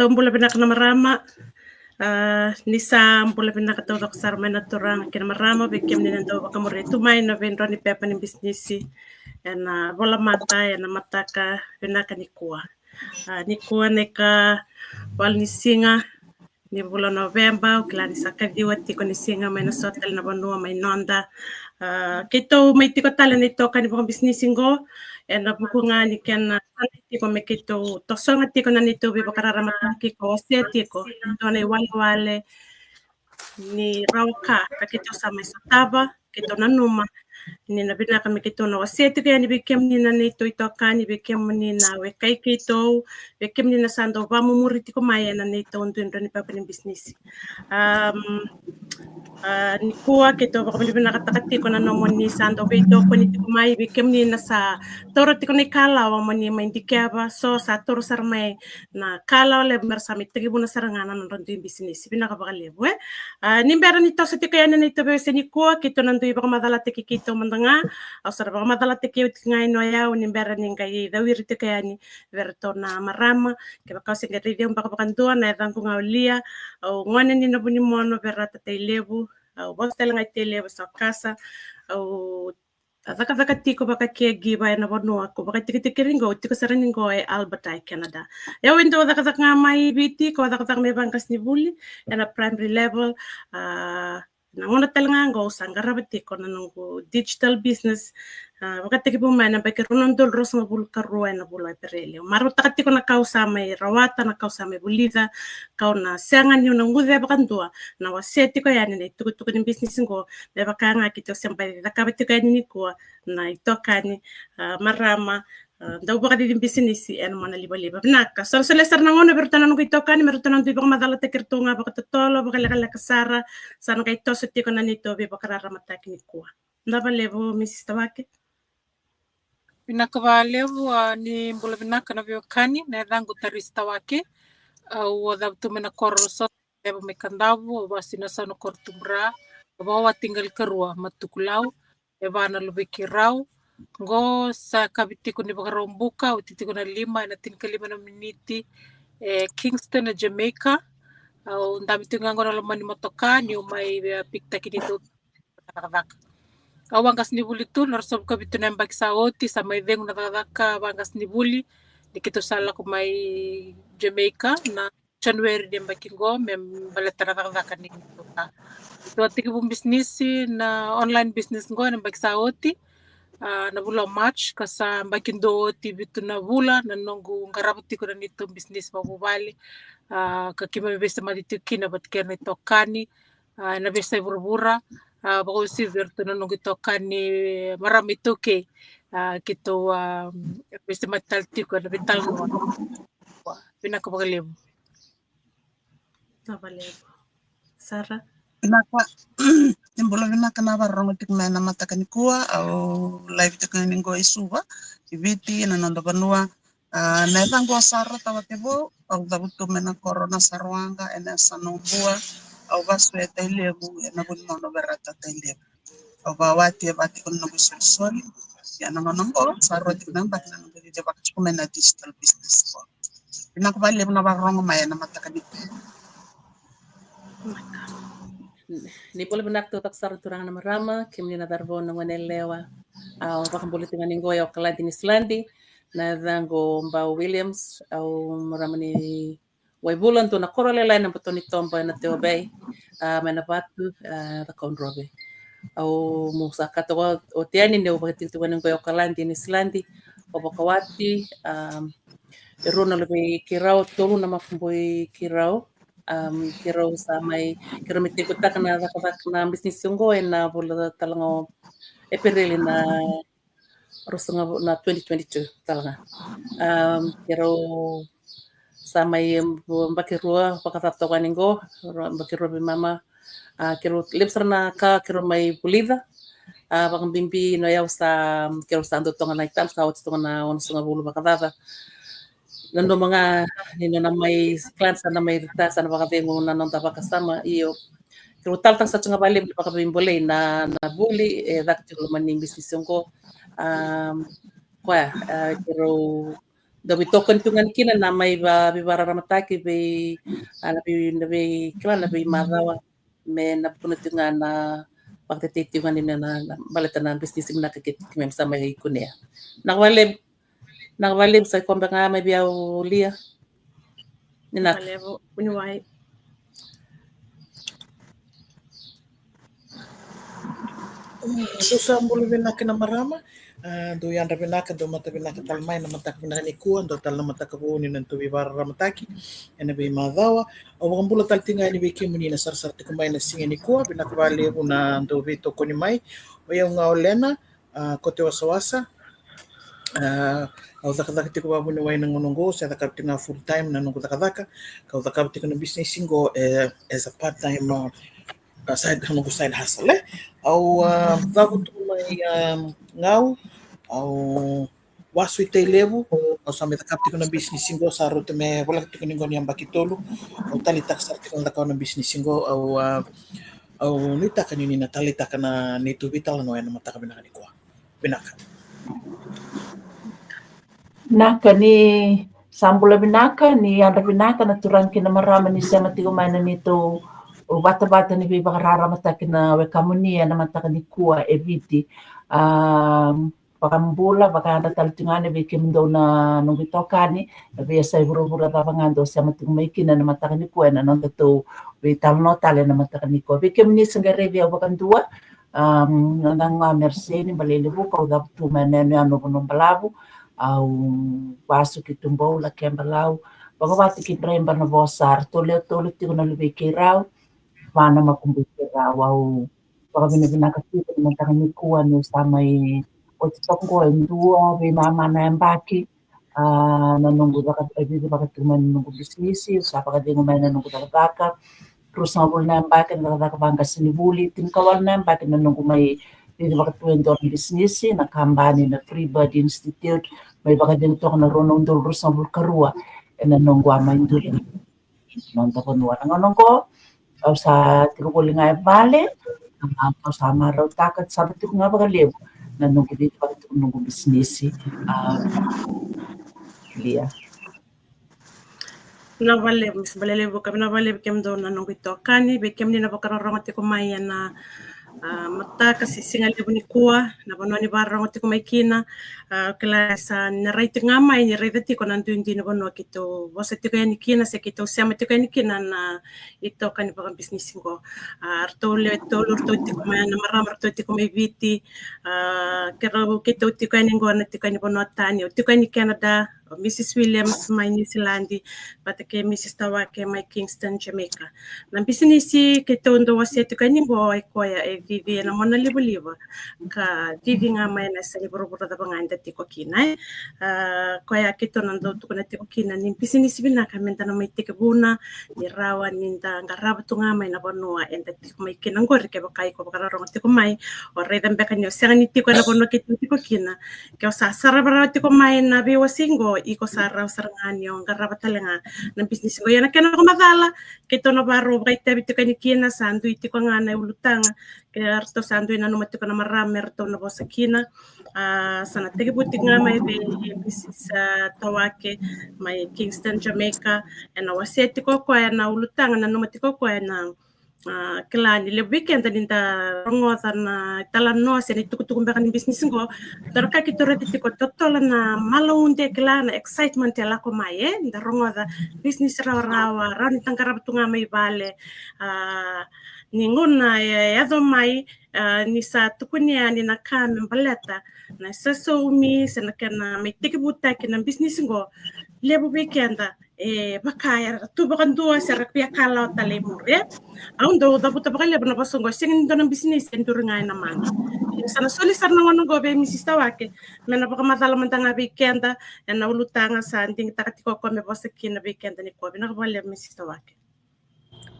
Tombula pinaka marama nisa mbula pinaka to sar mana turang kina marama bekem ni nando bakamure tumai na vendro ni pepa ni bisnisi na bola mata na mataka pinaka nikua nikua neka wal ni singa ni bulan November klari sakadiwa tiko ni singa may nasotel na banua may nonda kito may tiko tala nito kani bang bisnisingo na buku nga ni ken tiko may kito tosonga tiko na nito biba kararamataki ko tiko ito na wale ni rauka kakito sa may sotaba kito na numa ni na binaka mi kito na wasete kaya ni bikem ni na nito ito kani bikem ni na we kay kito bikem ni na sando ba mumuriti ko maya na nito undun ni papa ni business ni kuwa kito baka mi binakatakati ko na no ni sando kito ko ni ko may bikem ni na sa toro tiko ni kala wa ni may indikaba so sa toro sar may na kala le mersami tigi buna sarangana no ndo business binaka baka lewe ni mbera ni to sa tiko yana nito be se ni kuwa kito nandu baka madala tiki kito mandanga ausara baka madala tiki ngai no ya ni mbera ni ngai dawir tiko yani verto na marama ke baka se ngai review baka baka ndua na dangu ngaulia au ngone ni no buni mono verata te lebu au bostel ngai te lebu sa casa au Vaka tiko baka kia giba na bonua ko baka tiki ringo tiko saraningo e Alberta Canada. Ya window vaka ngamai biti ko vaka me bangkas ni buli na primary level na ngona talanga ngo sangara batiko na ngo digital business baka tiki po mana baka runon dol ros nga bul karua na bulay perele. Maro takati ko na kausa may rawata na kausa may bulida kau na siangan yung ngude baka ndua na waseti ko yan ni tuko ni business ngo baka nga kito siyempre nakabati ko yan ni ko na ito kani marama daw baka din business ano man liba naka so lesar na ngono berto nanu ito kani meron nanu baka madala tekirto nga baka totolo baka lakala kasara sana kay to suti ko na nito baka raramata kini ko ndaba levo Mrs. Tawake Pinakavalevu ni mbula vinaka na viokani na rangu tarista wake au adaptu mena korosot eba mekandavu basi na sano kortumra bawa tinggal kerua matukulau eba na lubekirau ngo sa kabitiku ni bakarombuka utitiku na 5 na tin 5 na miniti Kingston na Jamaica au ndamitu ngango na lamani motoka ni umai pikta kinito takavaka Awangas ni buli tu narsob ka bitu nembak sa oti sa may deng nakaka wangas ni buli dikito sala ko may Jamaica na January din bakingo mem balatara nakaka ni ito ati kibong business na online business ngo nembak sa oti na bula March kasa bakindo oti bitu na bula na nongo ngarabuti ko na nito business mabubali kakima besa madituki na batker ni tokani na besa burbura bako si verto na nung ito kani marami ito ke kito basta matalti ko na bital mo pinakabagalibo Sarah Timbolo vinaka na varong tikmena matakani kuwa au live tikani ngo isuwa ibiti na nando banua na tango Sarah tawatibo au dabutu mena corona sarwanga ena sanombua au baswe tailebu na bun mono berata tailebu au bawati abati kun no sol ya na manombo Sarah tiknan bat na nando di bak kumena digital business ko pinakabali na varong maya na matakani ni pole benak tu tak sar turang na marama kimni na darbo na wanelewa au bakambuli tingani ngoyo kaladi ni Slandi na dango Mbau Williams au marama ni Waibulan tu na korolela na patoni tomba na teobay mana batu da konrobe au musa kato o tiani ne obati tu wana ngoyo kaladi ni Slandi obakawati erona lebe kirau tolu na mafumboi kirau kirau samai kirau mitiko takna na bisnis sungo na bola talango eperele na rosunga na 2022 talanga kirau samai mbakirua pakatapto kaningo mbakirua mama kirau lepsarna ka kirau mai bulida bakang bimbi no yau sa kirau sa ando tonga naitan sa ot tonga na onsunga bulu bakadava nando mga nino na may clan sa na may rita sa napakabengo na nang tapakasama iyo pero taltang sa tsunga bali pakabimbole na buli dak tiro maning business ko pero Dabi token tungan kina na may bibara ramataki be nabi kila nabi marawa me na punutungan na pagtititungan nina na balatan na business mo nakikit kimem sa may kunya. Nakwalib sa komba nga may biyaw liya. Nina. Level unuway. Dosa mbulu binaka na marama. Do yanda binaka do mata binaka talmai na mata binaka ni kuan do tal na mata kabuni nantu bibara ramataki ena be madawa o mbulu tal tinga ni be kimuni na sar te kumai na singa ni kuan binaka vale una do be to koni mai o ya nga olena kote wasawasa au daka te ko babu ni wai na ngonongo sa daka tinga full time na nongo daka kau daka te ko business singo as a part time side hustle au dabu tu mai ngau au wasu te levu au sa me kapti kuna business singo sa rote me bola te kuna ngoni ambaki tolu au tali tak sa te kuna ka business singo au ni taka ni na tali taka na ni tu vital no ena mata ka binaka ni kwa binaka naka ni sambula binaka ni anda binaka na turang kina marama ni sema tigo mana nito o bata ni biba rara mata kina we kamunia na mata ni kua eviti pakambula pakanda taltingane be kimdo na nungitokani be sai buru-buru tapangando sama ting maikina na mata ni kua na nonto to be talno tale na mata ni kua be kimni sangare be pakandua nanga merci ni balele bu ko da tu manene ano no balabu au pasu ki tumbo la kembalau pagawati ki premba na bosar tole tigo na lube kirau mana makumbukira wau pagabina kasi ng takanikuan no sa may otokko endua be mama na mbaki nanunggu bakat bibi bakat tuman nunggu bisnisi sa pagdingo may nanunggu talaka terus ngabul na mbaki na bangka sinibuli tinkawal na mbaki nanunggu may bibi bakat tuman bisnisi na kambani na Free Bird Institute may bakat din to na ronong dul terus ngabul karua nanunggu amay dul nonto ko nuwa nanunggu au sa tiko boleh ngai vale au sa maro takat sabe tiko nga bagaleu na nunggu dito pa nunggu bisnisi lia Na vale kami na vale kem do na nunggu to kani be kem ni na bakarorong tiko mai na mata kasi singali ni kuah na banoni barang tiko mai kina kelasa na right ngamai ni right tiko nandu indi na bano kito bosa tiko ni kina se kito sama tiko ni kina na ito kan bakang bisnis ko arto le to tiko mai na maramar to tiko mai viti kero kito tiko ni ngona tiko ni bano tani tiko ni Canada Mrs. Williams mai New Zealandi patake Mrs. Tawake mai Kingston Jamaica na bisnisi kito ndo wase tiko ni ngo ai koya vivi na mona libo ka vivi nga mai na sa libro-buro da banganda tiko kina koya kito nando tuko na tiko kina ni bisnisi bina kamenta na mai tiko buna ni rawa ninda ngaraba tu nga mai na bonua enda tiko mai kina ngor ke bakai ko bakarong tiko mai o redan beka nyo sanga ni tiko na bonua tiko kina ke sa sarabara tiko mai na biwa singo iko sarau saranganyo ngaraba talenga na bisnis ko yana kana ko madala kito na baro kay tabi tiko ni kina sandu tiko nga na ulutanga ke arto sandu na numatiko na marami arto na bosa kina sana tege butik nga may bisnis Tawake may Kingston Jamaica na waseti ko na ulutanga na numatiko ko na kelani le weekend ninda rongoza na talano se ni tukutuku mbaka ni business ngo tarka kitoreti tiko totola na malaunde kelana excitement ya lako mai nda rongoza business rawa rani tangara tunga mai vale ninguna ya do mai ni sa tukunia ni na kame baleta na saso umi se na kana mai tikibuta kina business ngo le weekend bakaya tu bakan dua serak pia kalau talemur ya ang do dapat bakal lebih napa sungguh sing do ng bisnis endur ngai naman sana soli sarna ngono go be Mrs. Tawake mena baka matala mantanga weekend na ulutanga sa anting takatiko ko me bosakin na weekend ni ko bina ko le Mrs. Tawake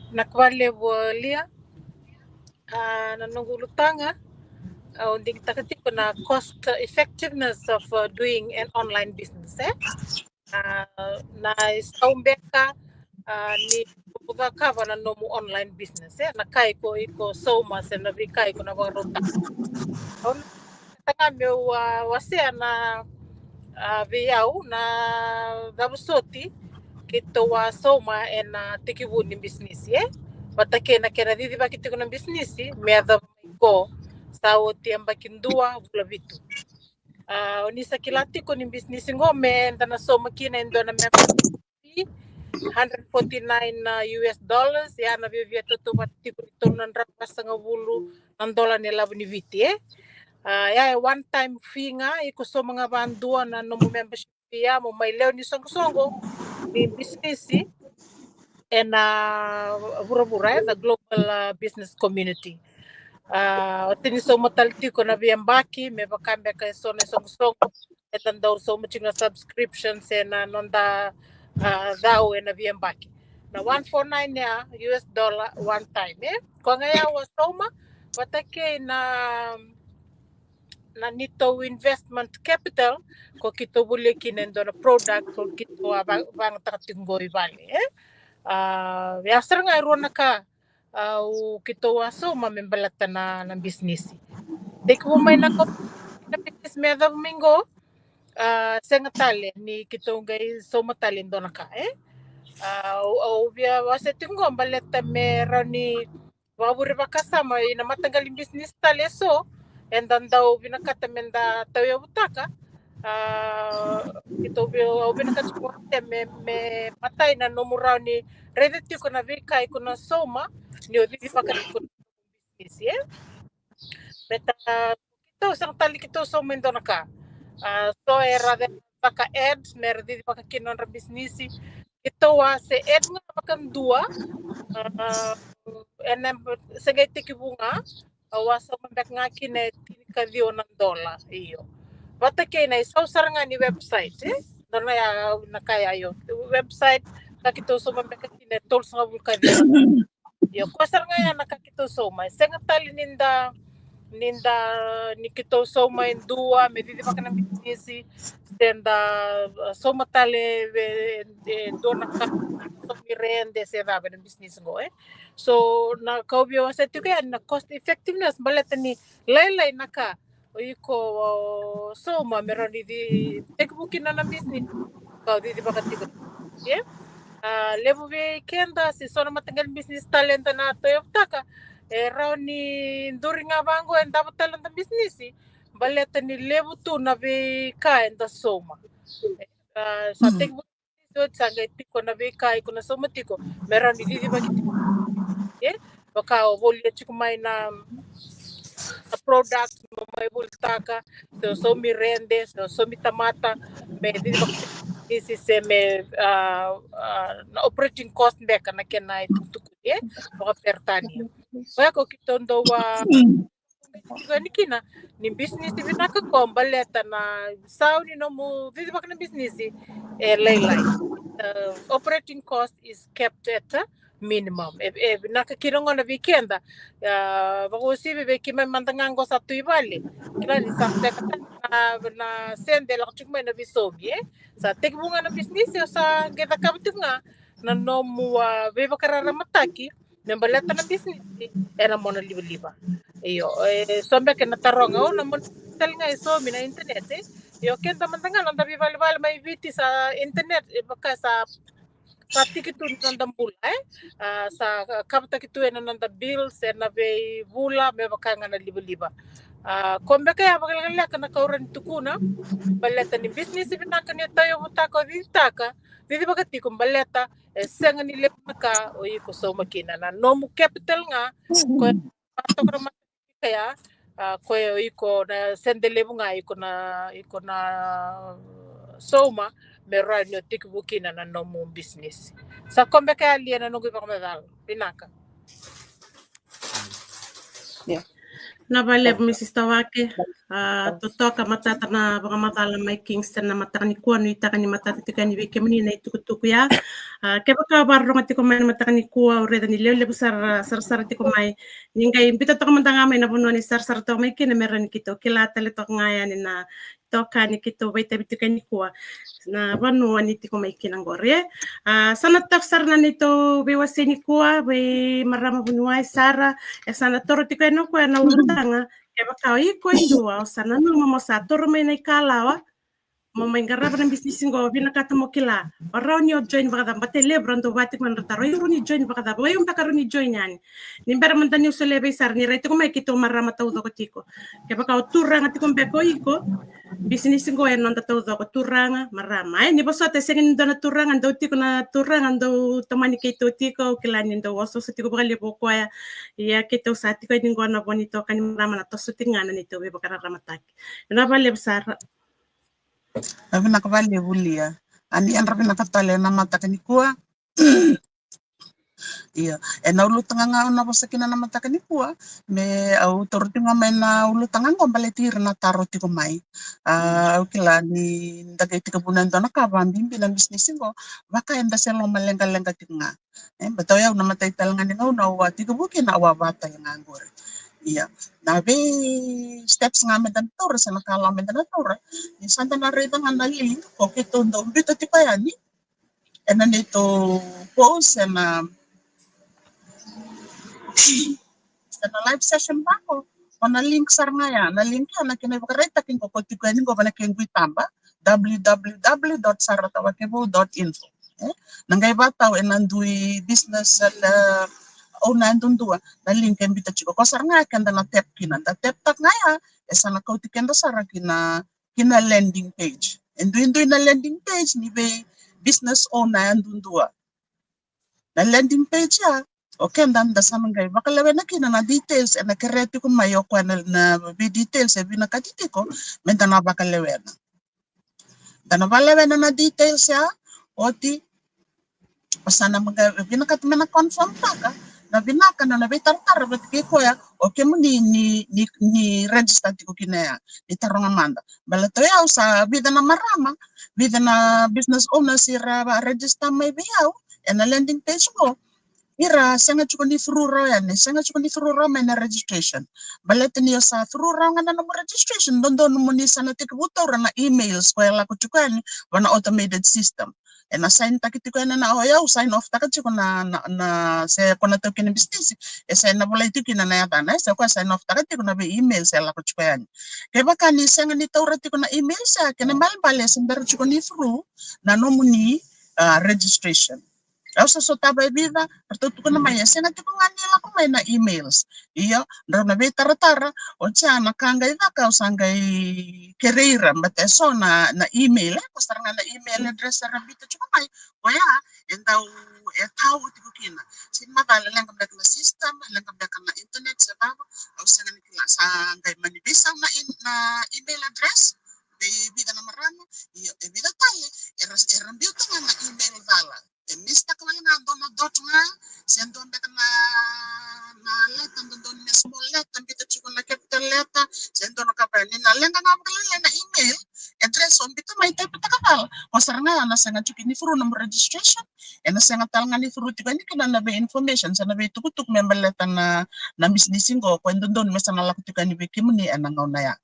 nakwale bolia na nungulutanga unding takatiko na cost effectiveness of doing an online business na saumbeka ni kava na nomu online business na kai ko iko so mas na kai ko na barota tanga me wase na viau na davusoti kita wa soma ena tikibu ni business patake na kena didi ba kita kuna business me ada go sao tiamba kindua vula vitu onisa kilati ko ni business ngo me ndana soma kina ndona me $149 ya na vivia toto mati ko tonan rapasanga bulu $1 nela buni viti ya one time fee nga iko so mga bandua na no membership ya mo may leo ni songo ni business na bura-bura the global business community otini so matalti ko na biambaki me bakambe ka so na songo etanda so muching na subscriptions na nonda daw na biambaki na $149 ya $1 one time ko ngaya wa soma patake na nito investment capital ko kito buli kinendo na product ko kito bang tatinggoy bali yasar nga ro naka kito waso mamembalata na ng business deko may nako na business meda domingo sengatale ni kito ngay so matalin do naka obvia wase tingo baleta mera ni waburi bakasama ina matanggalin business tale so and then daw binakatamenda tayo butaka ito binakatsuwate me matay na numuraw ni redeti ko na vikay ko na soma ni odi pagkakot business beta ito sang tali kito soma ndo naka so era de paka ads mer di pagkakinon ra business ito wa se ed nga pakandua and sagay tikibunga awasa mambek nga kine kadio ng $1 iyo bata kay na isaw nga ni website dona ya nakaya yo website kakito so mambek kine tools nga bulkadio yo kwasar nga ya nakakito so may sengatali ninda nikito so may dua medidi pa kana business tenda so matale dona ka so mirende se va ben business ngo so na kaubio sa tuya na cost effectiveness baleta ni laylay naka iko so ma meron di tekbukin na business ka di bakatiko lebu be kenda si so na matanggal business talent na to yoptaka raw ni during abango and dapat talent business baleta ni lebu tu na be ka and soma sa tekbu so tsanga tiko na be ka iko na soma tiko meron di bakatiko baka volya chikumay na product may bultaka so mirende so mitamata may di this is me na operating cost beka na kenay tutukuye baka pertani kaya ko kitondo wa kina ni business binaka ko baleta na sao ni no mo di baka na business laylay operating cost is kept at minimum nakakirong na weekenda bagusi bebe kima mandangango sa tuibali kila ni sakta na sende la chukma na bisobi sa tegbunga na business sa geta kapit nga na no mo bebe kararamataki nembaleta na business era mo na liba iyo sombe ke na taronga na mo tal nga iso mina internet yo kenta mandangan na bibalbal may viti sa internet baka sa tikitu nanda bula sa kapta kitu nanda bills na be bula me bakanga na liba kombe kaya bagalala kana kauran tukuna baleta ni business binaka ni tayo butaka ditaka didi bagati kum baleta senga ni lepaka o iko so makina na no mu capital nga ko pato kaya ko iko na sendelebu nga iko na soma meron yung tikbukin na nomo business. Sa kombe kaya liyan na nunggu pa kumadal. Pinaka. Yeah. Nabaleb Mrs. Tawake, tutoka matata na baka matala may Kingston na mataka ni kuwa no itaka ni matata tika ni wiki mani na itukutuku ya. Kaya ka barro nga tiko may mataka ni kuwa ureda ni leo lebu sar tiko may ningay impito to kamantanga may napuno ni sar to may kinameron kito kila talito ngaya ni na toka ni kito wait tika ni kuwa na banu ni tiko may kinanggore. Sana taksar na nito biwasi ni kuwa bay marama bunuay Sara sana toro tika no kuwa na nga kaya baka iko indua sana no mama sa toro may na ikalawa main garaba na business ngo bina kata mo kila oroni join baka bate lebron do bati man rotaro yuruni join baka ba yung takaruni join yani nimbera man tani usole be sar ni rete ko mai kito marama tau do kotiko ke baka turanga tiko beko iko business ngo en non tau do ko turanga marama ai ni bosote sengin do na turanga do tiko na turanga do tamani kito tiko kila ni do oso tiko baka lebo ko ya kito sa tiko ni ngona bonito kan marama na to sutingana ni to be baka ramataki na ba lebsar Rabi nakavali vulia. Ani an rabi nakatale na mata kanikua. Iya, na ulu tanga na posakina na mata kanikua. Me au torutinga me na ulu tanga ngombaleti na taro tiko mai. Au kila ni ndagay tika bunan do nakabambi bilang bisnis ngo. Baka enda selo malenga-lenga tinga. Bataw yaw na matay talanga ni na uwa tika buki na uwa bata yung anggur. Iya, nabi steps nga medan tora sa nakala medan tora. Santa na rita nga nali, okay to ndo bito ti payani. And nito post na live session ba ko? O na link sar nga yan, na link yan na kinabakareta kin ko tikuanin ko ba na kinguitamba www.saratawakebo.info. Nanggay bataw and nandui business o nandun dua na link yang bita chiko kosar nga kanda na tap kina da tap tak nga ya esa na kauti kenda sara kina landing page and duin na landing page ni be business owner andun dua na landing page ya okay ndan da samangay bakalawe na kina na details and na kereti ko mayo ko na be details e bina katiti ko menta na bakalawe na dana balawe na details ya oti pasana mga bina katmena confirm pa ka na binaka na nabitar-tar bet ko ya okay mo ni register tiko kinaya ni tarong amanda balato yaw sa bida na marama bida na business owner sira register may biyaw and na landing page ko ira sanga chuko ni fruro yan sanga chuko ni fruro may na registration balato niyo sa fruro nga na mo registration dondo mo ni sana tikbutor na emails ko yala ko chukan wana automated system and assign takiti ko na yaw sign off takati ko na se ko na to kin business sign na bulay to kin na yata na se ko sign off takati ko na be email sa la ko chukan kay baka ni sanga ni tawrati ko na email sa kin malbale sender ko ni fru na no muni registration aw sa tabay biba pertutu ko na may sanga ti ko nga nila ko may na emails iyo na be taratara o siya nakangay na ka usangay career mbate so na email pasar nga na email address sa rabito chuko may waya entaw etaw ti ko kina sin mabala lang kabda na system lang kabda na internet sa baba aw sa nga nikila sa ngay manibisang na email address bida na maramo iyo bida tayo erambiyo ta nga na email vala mista ka nga doon na dot nga sen doon beta na letter doon na small letter bita chuko na capital letter sen doon ka pa ni na lenga nga bakala na email address on bita may type ta kapal masar nga na sa nga chuki ni furu number registration and sa nga tal nga ni furu ti ni kana na be information sa na be tukutuk member letter na business ngo ko doon mesa na lakuti ka ni be kimuni anangaw na ya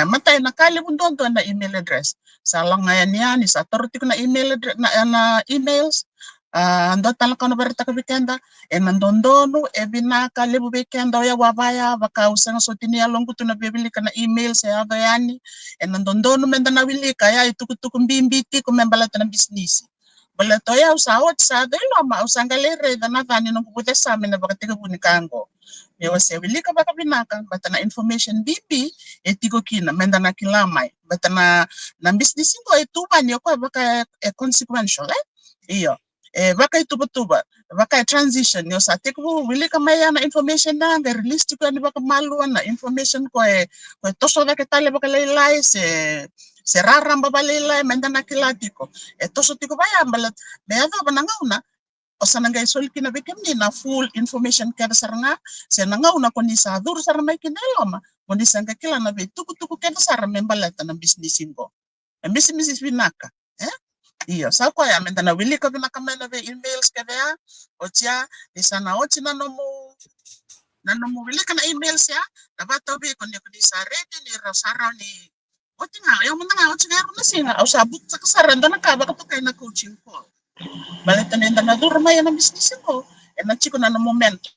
matay nakalibun doon na email address. Salang ngayon yan, isa torti ko na email address, na emails. Ando talang ka na barita ka bikenda. Nandun doon, binakalibu bikenda o ya wabaya, baka usang so tiniyalong ko na bibili ka na email sa yado yani. Nandun doon, menda na wili kaya itukutukong bimbiti kung membalata ng business. Balato ya usawat sa dilo ma usang galere na tani nung kuputi sa amin na baka tiga bunikango. Yawa se wili ka baka binaka bata na information bibi etiko kina menda na kilamay bata na business ko ituban yo ko baka consequential iyo baka ituba baka transition yo sa tiko wili ka maya na information na nga release ko ni baka maluan na information ko ko toso na ketale baka laylay se raram babalilay menda na kilatiko toso tiko baya balat beado banangauna o sa nangay sol kinabikim ni na full information kada saranga sa nangauna ko ni sa dur sar may kineloma mo ni sang kakila na be tuku kada sar membalata ng business ko business binaka iyo sa ko ya menda na wili ko binaka may na be emails kada ya o tia di sana o tina no mo wili ka na emails ya dapat to be ko ni sa ready ni rasara ni o tinga yung mga o tinga na singa o sabot sa kasaranda na ka baka to kay na coaching ko balitan na yung tanadura yan ang business ko nachiko na ng momento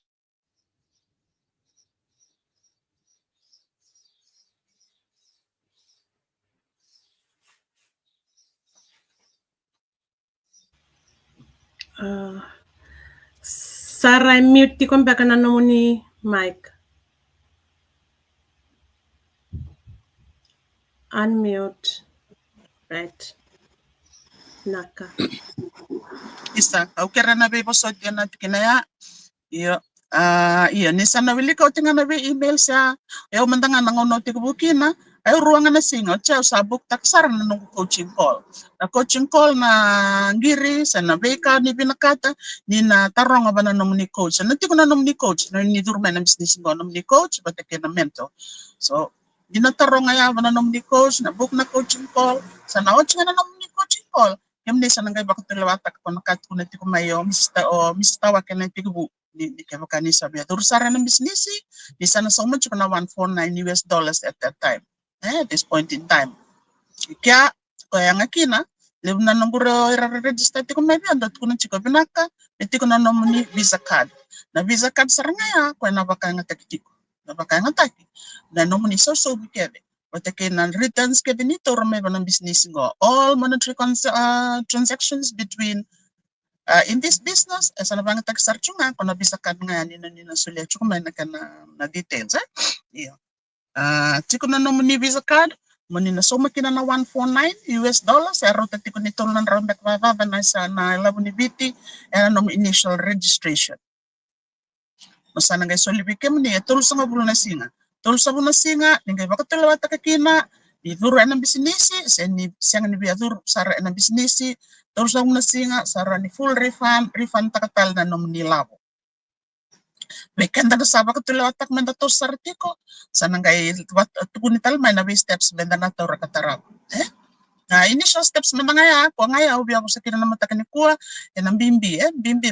Sarah mute ti kombe kana nomuni mic. Unmute. Right. Naka. Isa, au kera na be posot na tikinaya. Iyo. Iya ni sana wili kau tinggal nabe email sa. Eu mendengar nangono ti kubukina. Eu ruangan na singo. Chau sabuk taksar na nung coaching call. Na coaching call na ngiri sa na beka ni binakata ni na tarong ba na nung ni coach. Nanti ko na nung ni coach. Na ni durma na business ko nung ni coach. Bata kena mento. So, di na tarong nga ba na nung ni coach. Na book na coaching call. Sa naot nga na nung ni coaching call. Yung di sa nanggay baka tulawata ko nakat ko na ti kumayo. Mista wa kena ti kubu. Di kaya ni sabi atur sara ng business di sana so much na $149 at that time at this point in time kaya nga kina lev na nunguro register ti ko may andot ko na chiko binaka iti ko na nomuni visa card sara nga ya ko na baka nga takitiko na baka nga taki na nomuni so bikebe Watake na returns ke binito may ba ng business ngo all monetary transactions between in this business, as an abang tagsarchunga, kung nabisa ka nga ni na sulia chukuma na details, Iyo. Tiko na nomuni visa card, muni na soma kina na $149, erota tiko ni tolnan round back vava na sa na labu ni biti, era nom initial registration. Masana guys solibike muni, tulsa nga bulo na singa. Tulsa bulo na singa, ningay baka talawata kakina, iduro ng business, siyang ni biadur sara ng business, terus ang nasinga sara ni full refund takatal na nom nilabo. Weekend na saba ko tulawatak man dato sartiko, sana ngay tukunital may nabi steps benda na to rakatarap. Initial steps man ngaya, ko ngaya ubi ako sa kina na matakan ni kuha, ang bimbi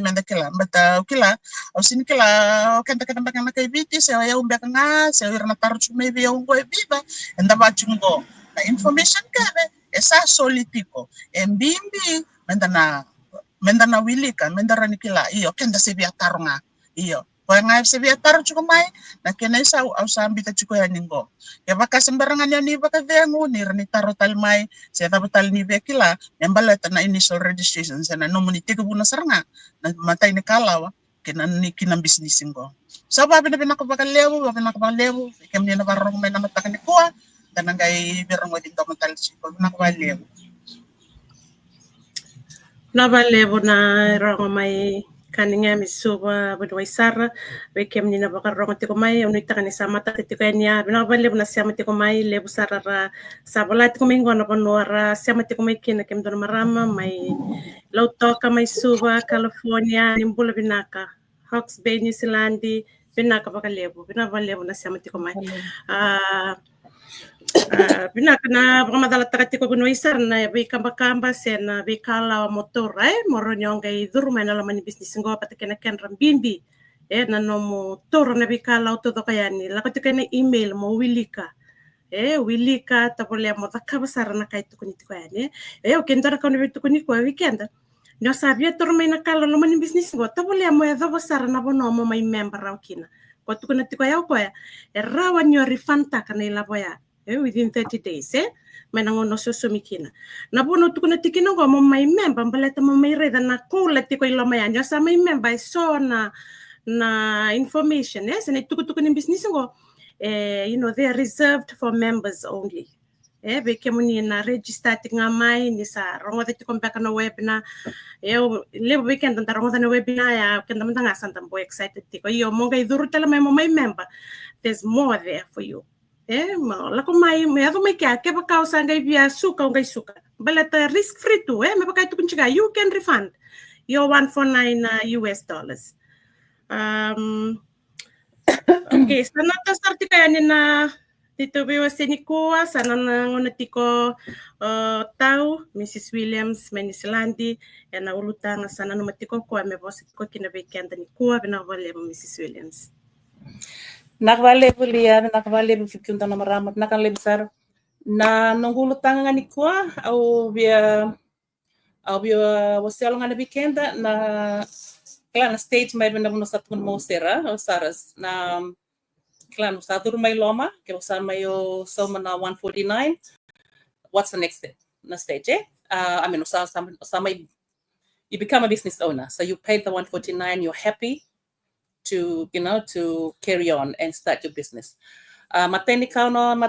man kila, but kila, o sin kila, kanta kanta bakang nakaibiti, sa ayaw ubi nga, sa ayaw na taro chumaybi yung ko ibiba, and the batching go. Na information ka, esa solitiko, and bimbi, menda na wili ka, menda rani kila, iyo, kenda si biataro nga, iyo. Kaya nga si biataro chukumay, na kinaysa au sambita chukoy ninggo. Ya baka sembarangan yan ni baka vengo, ni rani taro talmay, siya tabatal ni bekila, yang balata na initial registration, siya na nomuni tiga buna saranga, na matay ni kalawa, kinang business ko. So, babi na pinakabakalewo, ikem niya na barong may namatakan ni kuha, dan ngay berong wading domatal siko, pinakabalewo. Nabalewo na rong may kaninga misuba budway sara wekem ni nabakarong ti kumay unita kan sama ta ti kanya binabalewo na siya mati kumay lebu sara ra sabalat kumay ngona panwara siya mati kumay kin don marama may lautoka may suba California nimbula binaka Hawke's Bay New Zealand binaka bakalewo binabalewo na siya mati kumay binaka na pakamadala takati ko kuno isar na bi kamba sen na bi kala motor moro nyonga idurma na lamani business ngo patakena ken rambimbi na no motor na bi kala auto to kayani la ko tikena email mo wilika wilika tapole mo takabasara na kay tukuni tikayani o kendara ko ni tukuni ko weekend no sabia torma na kala lamani business ngo tapole mo ya basara na bono mo may member raukina ko tukuna tikayo ko rawa nyo refund ta kanila boya within 30 days menangono susumikina na bono tukuna tikino ko mo may member baleta mo may reda na kula tiko ilamayan sa may member so na information sa tukutukun ng business ko they are reserved for members only beke mo ni na register tinga may ni sa rongo dito kung baka na web na lebo weekend ang rongo na web na ya kanda man nga santam boy excited tiko yo mo ngay duro tala may mo may member there's more there for you la ko may ato may kaya ba kausa ngay biya suka ngay suka balata risk free too may baka ito kunchiga you can refund your $149 okay sana ta starti kaya ni na dito biwa sinikuwa sana nangunati ko tao Mrs. Williams Manisilandi na ulutang sana numati ko may boss ko kinabekenda ni kuwa binawale mo Mrs. Williams nakavalevo liya nakavalevo fikunta na maramat nakanlebsar na nungulutang nga ni kuwa au biya waselo nga na bikenda na klana stage may na mo sa tun mo sera o saras na klano sa tur may loma ke usan mayo so na 149 what's the next step na stage I mean sa may you become a business owner. So you paid the 149, you're happy to, to carry on and start your business. Mateni kalawa,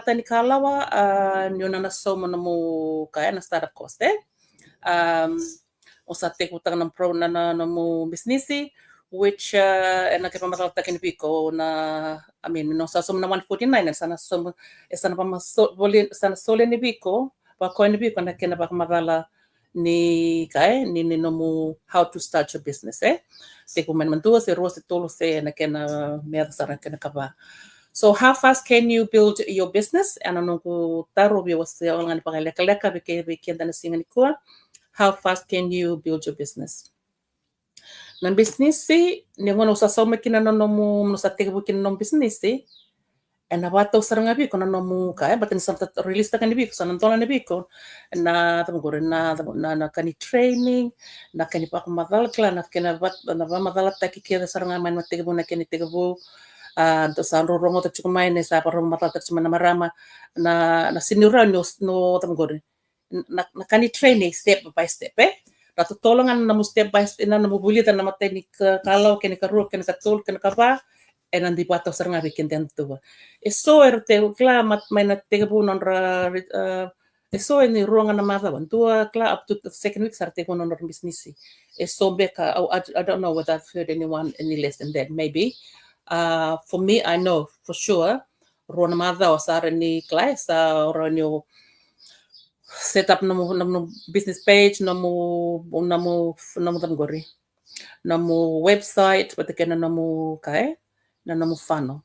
nyuna na somo na mo kaya na startup cost o sa te kutang ng pro na mo businessi, which na kaya pamatalata kinipiko na, no sa somo na 149, sana sole ni biko, bako ni biko na kina baka magala ni no mo how to start your business, te kuman mantua se rose tolo se na kena mea sana kena kaba. So how fast can you build your business? Ano nung taro bi wasi orang pa leka beke na singa ni kuha. How fast can you build your business? Nan business si ni ngono sa so makina no mo sa tega bukin no business si na bato saranga bi kono no mo ka batin sa release ta kanbi ko sa nantola ni biko na tamgore na kani training na kani pa madal kla na kena bat na ba madal ta ki kira saranga man matega bu na kani tega bu to sa rongo ta chukuma ne sa pa rongo mata ta chuma na marama na sinura no tamgore na kani training step by step ratu tolongan na mo step by step na mo bulita na mateni kalau kani karu kani katul kani kapa nanti pato saranga bikin tentu eso te kla mat maina tega bu non eso ni ruangan na mata bantua kla up to the second week sarte ko non business eso beka I don't know whether I've heard anyone any less than that maybe for me I know for sure ruangan mata o sare ni class or new set up no business page no tamgori no website but again no kai no funnel.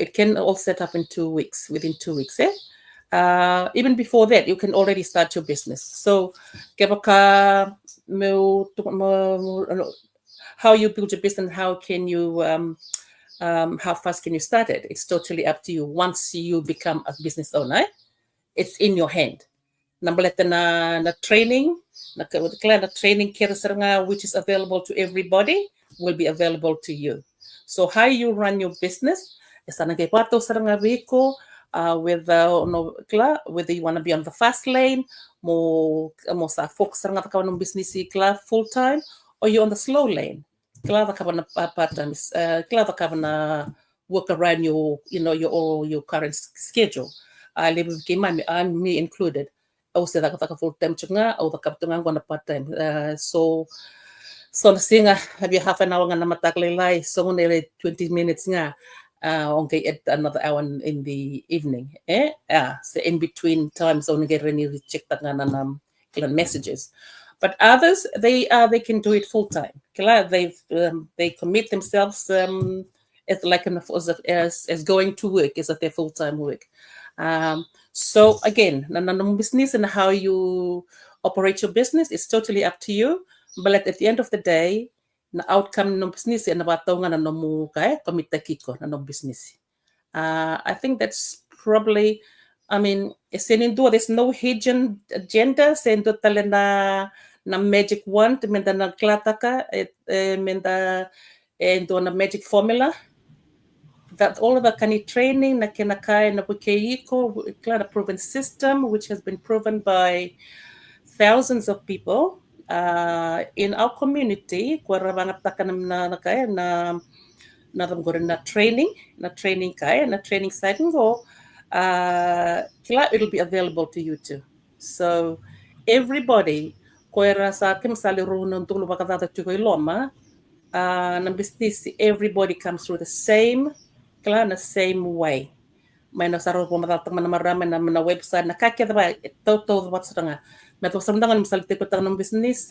It can all set up in 2 weeks, within 2 weeks. Even before that, you can already start your business. So, how you build your business, how can you, how fast can you start it? It's totally up to you. Once you become a business owner, it's in your hand. Nambaleta na training, na training which is available to everybody, will be available to you. So how you run your business is whether you want to be on the fast lane, more focus on business full time, or you're on the slow lane. Part time, work around your current schedule. I'm me included. Also, full time or the part time. So singa have you half an hour nga mataklilay so nearly 20 minutes nga okay at another hour in the evening so in between times only get ready to check that nga messages, but others they can do it full time. They commit themselves as like as going to work as their full time work. So again, business and how you operate your business is totally up to you. But at the end of the day, the outcome no business and about na no mu kaya komita kiko na no business. I think that's probably, there's no hidden agenda. Sendo tale na magic wand, menda na klataka, menda endo na magic formula. That all of the kind of training na kinakai na bukeiko, a proven system which has been proven by thousands of people. In our community, training site go, it'll be available to you too. So everybody, everybody comes through the same way. May nasaro po matatang marami na website na kakita ba toto what's nga meto samdangan misalite ko tang ng business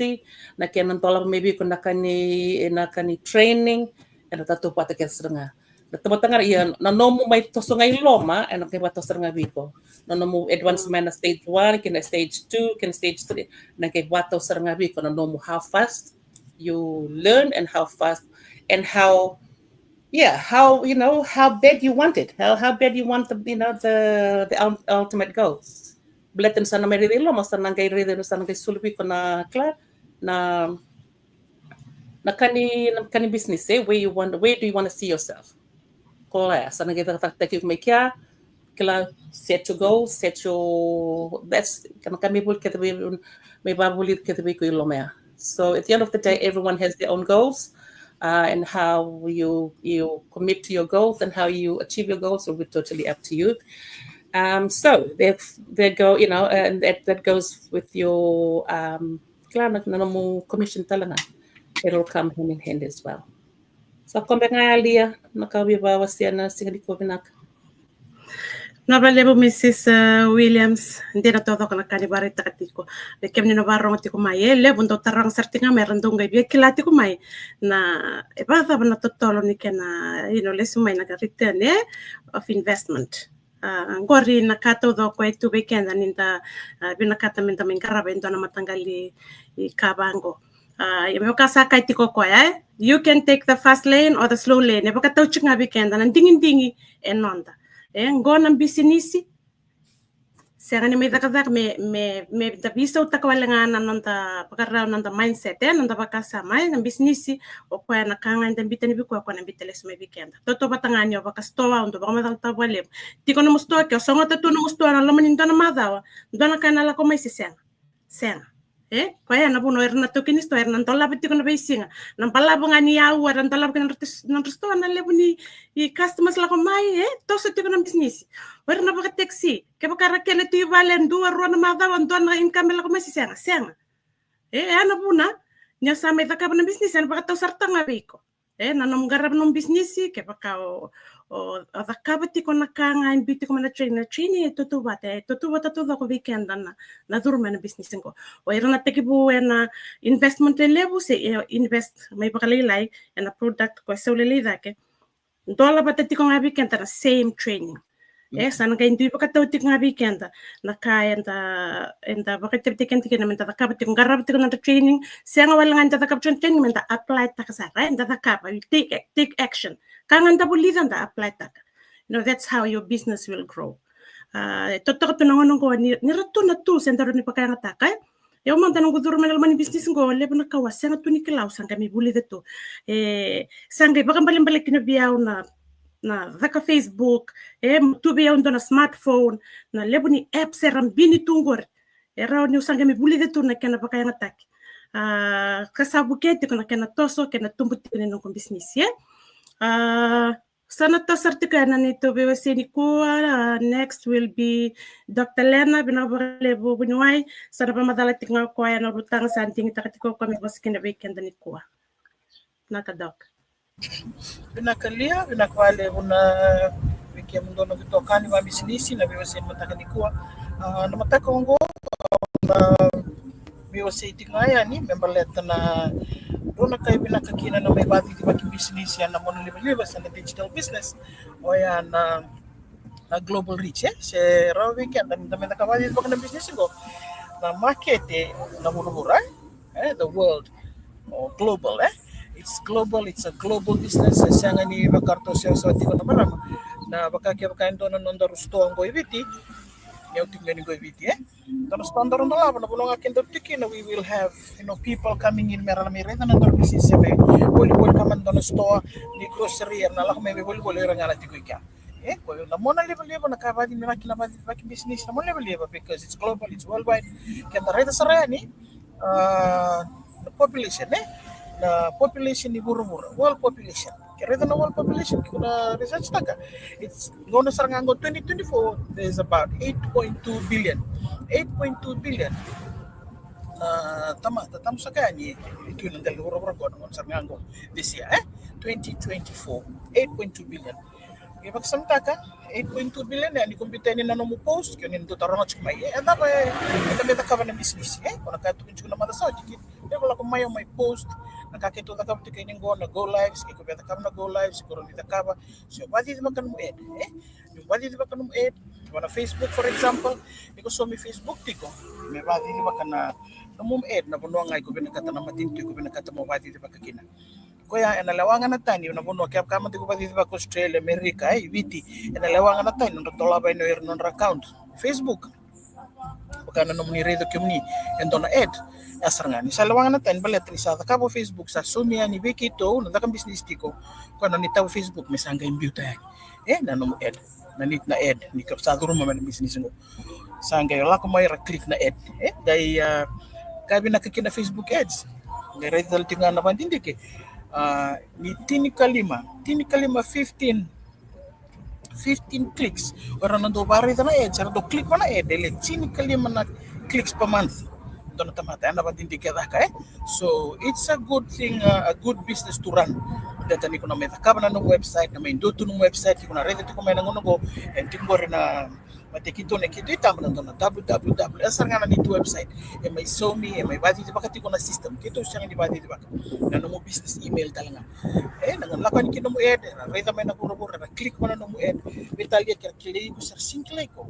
na kenan tola maybe ko nakani training and tatu pata kesra nga natamatanga iyan na nomo may toso ngay loma and kay ba toso nga biko no nomo advanced man na stage 1 kina stage 2 kina stage 3 na kay ba toso nga biko na nomo how fast you learn and how fast and how bad you want it, how bad you want the ultimate goal. Bletten sana may ridilo mas sana kay ridilo sana kay sulbi ko na klar na kani business where do you want to see yourself? Kola sana kay taktik may kya kila set your goals, set your that's kami bul kete may babulit kete ko ilomea. So at the end of the day, everyone has their own goals, and how you commit to your goals and how you achieve your goals will be totally up to you. So they go, and that goes with your commission talanga. It'll come hand in hand as well. So kombe ngalia nakawiba wasiana singali kobinak. Nabalebo Mrs. Williams, hindi na todo ko nakanibari takatiko. Lekem ni nabarong tiko may lebo ndo tarang sartinga meron dong gabi kilati ko may na iba ta na totolo ni kena lesumay nagariten of investment. Ngori nakato do ko etu weekend aninda binakata minta mingkarabe ndo na matanggali I kabango. Yung kasa kay tiko ko you can take the fast lane or the slow lane. Iba ka tawchik nga weekend nan dingin-dingi enonda. Ngona bisinisi sangani may takadak me tabisa utakawalanga nanda pakaraw nanda mindset nanda bakasama ng bisinisi o kwa nakanga ng bitani bi kwa ng biteles may weekend toto batanganyo bakastowa undo baka mataltabwalem tiko na musto ka songo tatu na musto na laman ndo na madawa ndo na kanala ko may sisena kaya na puno erna to kinisto erna tola bitiko na beisinga nang palabo nga niya wa ran talab kan ng restaurant na lebu ni customers la ko mai to sa tiko na business wer na baka taxi ke baka rakele to valen duwa ro na madawa ndo na income la ko mai senga ana puna nya sa may taka na business ana baka to sarta nga biko na nom garab nom business ke baka o adakabati ko nakanga biti ko na training toto bata to ko weekend na durma na business ko o irna tekibu na investment level se invest may bakalilay na product ko sa ulili dake dola bata ko nga weekend na same training sana kay hindi pa kataw tik nga weekend na kaya enda bakit tiken na menta takabati ko garab ko na training siya nga wala nga takabati training menta apply ta kasara enda takaba take action kangan ta bulidan da apply ta that's how your business will grow totoo to nangon ko ni rato na tools enda ro ni pakaya ta kay eu manda nung guduro manal mani business ngo lebo na kawas nga to ni kilaw sang kami buli dito sangay baka balik kinabiyaw na vaka Facebook tubi ya ndo na smartphone na lebo ni apps eram bini tungor era ni usanga mi buli dito na kana baka yang attack kasabukete kuna kana toso kana tumbuti kana ng business sana to certificate na nito BWC ni kuwa next will be Dr. Lena binabale bunyuay sana pa madala tinga ko ya na rutang santing takatiko kami boskin na weekend ni kuwa nakadok binakalia binakwale una wiki mundo no kitokani wa business na BWC matakanikuwa na matakongo na BWC tingaya ni memberleta na dona kay binakakina na may bati di baki business yan na mono liba sa digital business o yan na global reach se raw weekend na nakawali baka na business ko na market na murmura the world or global it's global, it's a global business sa ni bakarto sa tiko na marama na baka kain doon na rusto ang goibiti yung tingnan ko ibiti tapos standard na lang na bulong akin tiki na we will have people coming in merami reta na dor business be boli come on the store ni grocery na lang may boli ra ngala tiko ikya ko na mo na level na kabadi ni makina baki business na mo level because it's global, it's worldwide kaya na reta sa ni the population na population ni buru-buru world population kaya na world population kuna research taka it's gonna sarang ango 2024 there's about 8.2 billion tama sa kanya itu yung nanggal buru-buru ko ng sarang ango this year 2024 8.2 billion kaya pagsamta ka 8.2 billion ni kumpita ni nanomu post kaya nito tarong at sumay anda pa ito ka ba ng business kung nakatukin ko na matasaw dikit wala ko may post nakakito na kami kayo ng go lives kaya kubeta kami na go lives siguro nita kaba so badi di ba kanong ed yung badi di ba kanong ed na Facebook for example iko so mi Facebook tiko may badi di ba kana namum ed na buno ngay kubena kata na matinto kubena kata mo badi di ba kakina kaya enalawangan na tani na buno kaya kama di ko badi di ba ko Australia America viti enalawangan na tani no tolaba no non account Facebook baka na nomuni redo kemni endo na ed asarngan sa lawangan natin balet ni sa kabo Facebook sa sumia ni Bikito na dakang business tiko kuno ni taw Facebook may sangga imbuta nanom ed nanit na ed ni kapsado ro man business ngo sangga la ko may click na ed dai kabi nakikina Facebook ads Ngereza tingana bandindike. Ni tini kalima 15 clicks. Orang nando bari tana cara do click mana ele tini kalima na clicks per month. Don't tamata anda bandindike daka So it's a good thing, a good business to run. Data ni kuna meta kaba na website na maindo tu website kuna reza tu kuma na ngono go and tingore na mate kito ne kito itam na dona www asanga na ni tu website e mai somi e mai badi bakati kuna system kito sanga ni badi baka na no business email talanga na lakan kino mo ed reza mai na buro na click mana no mo ed betalia kile ko sar single ko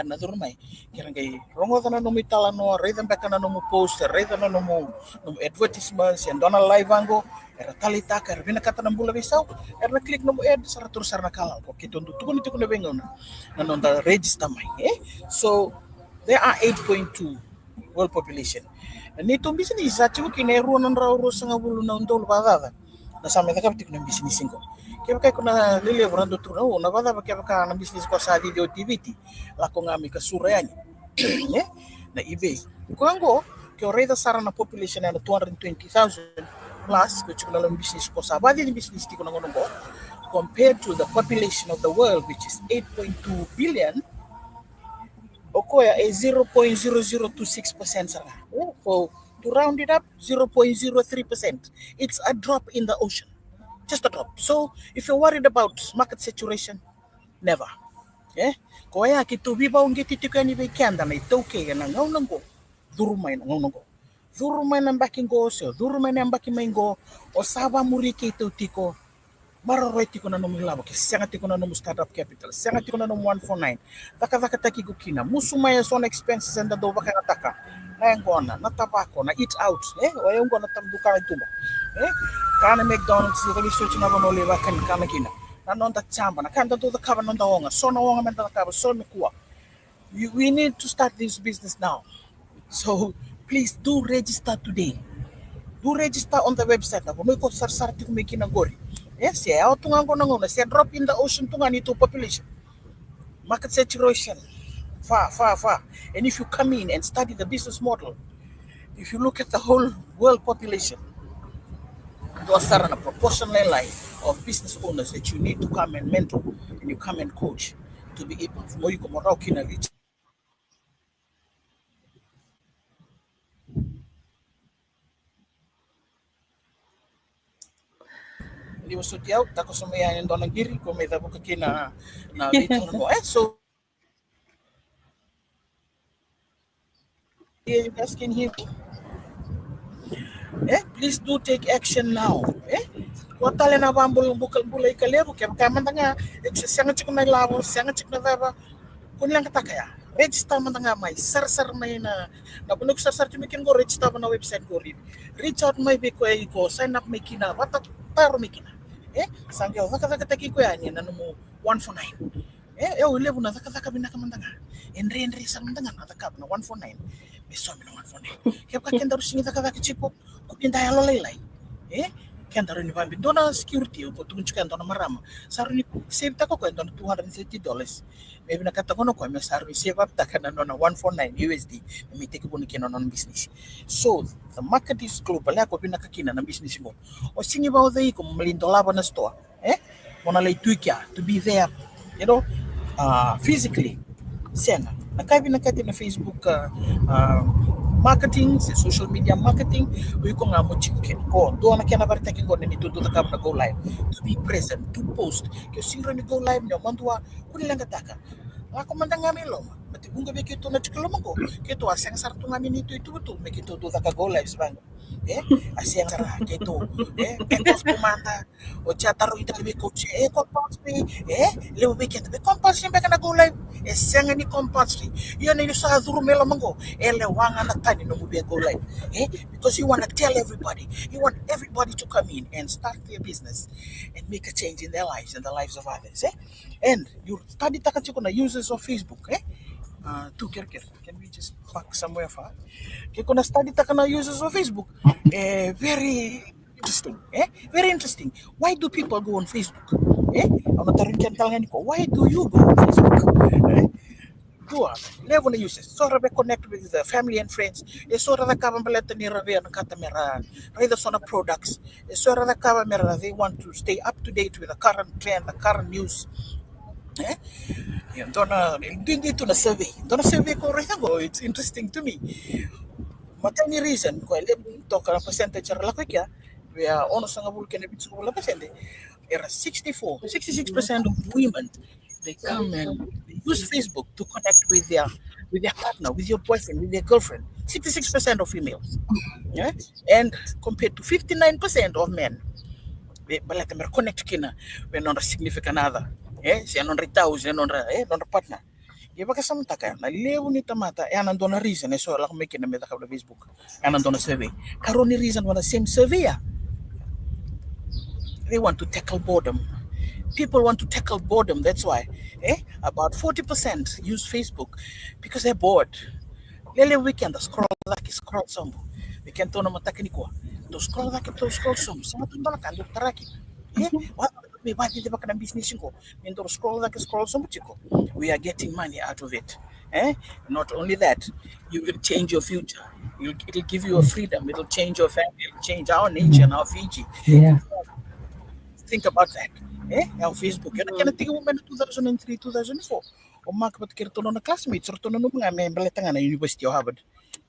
na durmai kira ngai rongo tana no mitala no reza baka na no post reza no advertisements and dona live ango era talita ka bina kata na bula bisau era click no ad saratur sarna kala ko kito ndu tukuni tukuni bengo na nonda register mai so there are 8.2 world population nito business za chu kineru non rauro sanga bulu na ndol badada na sama ka kapti kuna business singo kaya kaya kuna lile brando tu na bada kaya kaya na business ko sa video TVT la ko ngami ka surayani na eBay ko kaya reda sara na population na 220,000 plus which kuna lang business ko sa badi ni business ti ko na ngono compared to the population of the world which is 8.2 billion okoya a 0.0026% sara so to round it up 0.03%, it's a drop in the ocean, just a drop. So if you're worried about market saturation, never koya kitu biba ungi titikani be kanda na itoke na ngaunango durumai na ngaunango durumai na mbakingo so durumai na mbakimengo o saba muriki ito tiko maroroi tiko na nomu labo ke sanga tiko na nomu startup capital sanga tiko na nomu 149 taka taki gukina musumaya son expenses and do baka nataka na ngona na tabako na eat out wayongo na tambuka itumba kana McDonald's really search na bono le bakan kana kina na nonda chamba na kanda do the kaba nonda wonga so na wonga menda kaba so mekuwa we need to start this business now, so please do register today. Do register on the website na bono ko sar tiko mekina gori se tunga ngona se drop in the ocean tunga ni to population market saturation far. And if you come in and study the business model, if you look at the whole world population, there are a proportional line of business owners that you need to come and mentor and you come and coach to be able to you come around in a reach. Ndi wasoti out tako somea ndo na giri ko me da buka kina na vitu no so you guys can hear me. Please do take action now. Kota na bambul bukal bulay kalero kaya kamantanga sanga chik na labo sanga chik na daba kunilang katakaya register mantanga mai sar mai na punok sar tumikin go register na website go reach out mai be ko sign up mai kina bata taro mai kina sangyo zaka taki ko yani na mo 149 ulevu na zaka binaka mantanga enre samantanga na zaka na 149 beso na 149 kaya kenda rusingi zaka chipo kupinda ya lolelai kenda ro ni vambi dona security ko tunchuka dona marama saru ni save ta ko dona $230 maybe na kata kono ko me saru save up ta kana dona 149 USD me take ko ni non business. So the market is global ko pinaka kina na business mo o singi ba odai ko melindo laba na store mona lay tuikia to be there physically sena nakabi nakati na Facebook marketing, social media marketing, we ko nga mo chicken ko do na kaya na barita ko ni tudo ta na go live to be present, to post kaya singro ni go live nyo mandua kunilang kataka ako mandanga milo mati bunga be kito na chikalo mo ko kito asang sarto nga ni ito me kito do ta go live bang asang sara kito kito kumanda o chataro ita be coach compulsory leo be kito be compulsory be kana go live sanga ni compulsory yun na yung sa duro melo mango ele wanga na tani no be go live because you want to tell everybody, you want everybody to come in and start their business and make a change in their lives and the lives of others and you study takachiko na users of Facebook can we just back somewhere far kiko na study takana users of Facebook very interesting why do people go on Facebook why do you go on Facebook Dua, level uses. Sort of connect with the family and friends. It's sort of the camera rather sort of products. It's sort of the camera. They want to stay up to date with the current trend, the current news. Eh? Dito na survey. Dona survey ko rin ako. It's interesting to me. Matani reason ko to ka percentage ra ko kya. We are ono sa ngabul kena bitso wala percent. Era 66% of women they come and they use Facebook to connect with their partner, with your boyfriend, with their girlfriend. 66% of females. Yeah? And compared to 59% of men. Balata mer connect kina when on a significant other. Eh, si anon ritao, si anon partner. Iba ka samtaka na lewu ni tamata e anandona reason so la ko make na meta ka Facebook. Anandona survey. Karoni reason wana same survey ya. They want to tackle boredom. People want to tackle boredom. That's why, about 40% use Facebook because they're bored. Lele weekend scroll some. Weekend to na matakini ko. To scroll some. Sama tunda kan do taraki. What we buy the back business ko. Mendo scroll some chiko. We are getting money out of it. Not only that, you will change your future. It'll give you a freedom. It'll change your family. It'll change our nature and our Fiji. Yeah. Think about that. Our Facebook. Kaya tingin mo 2003, 2004. Umakbat kirto na classmates. Sorto na mga may balitangan na University of Harvard.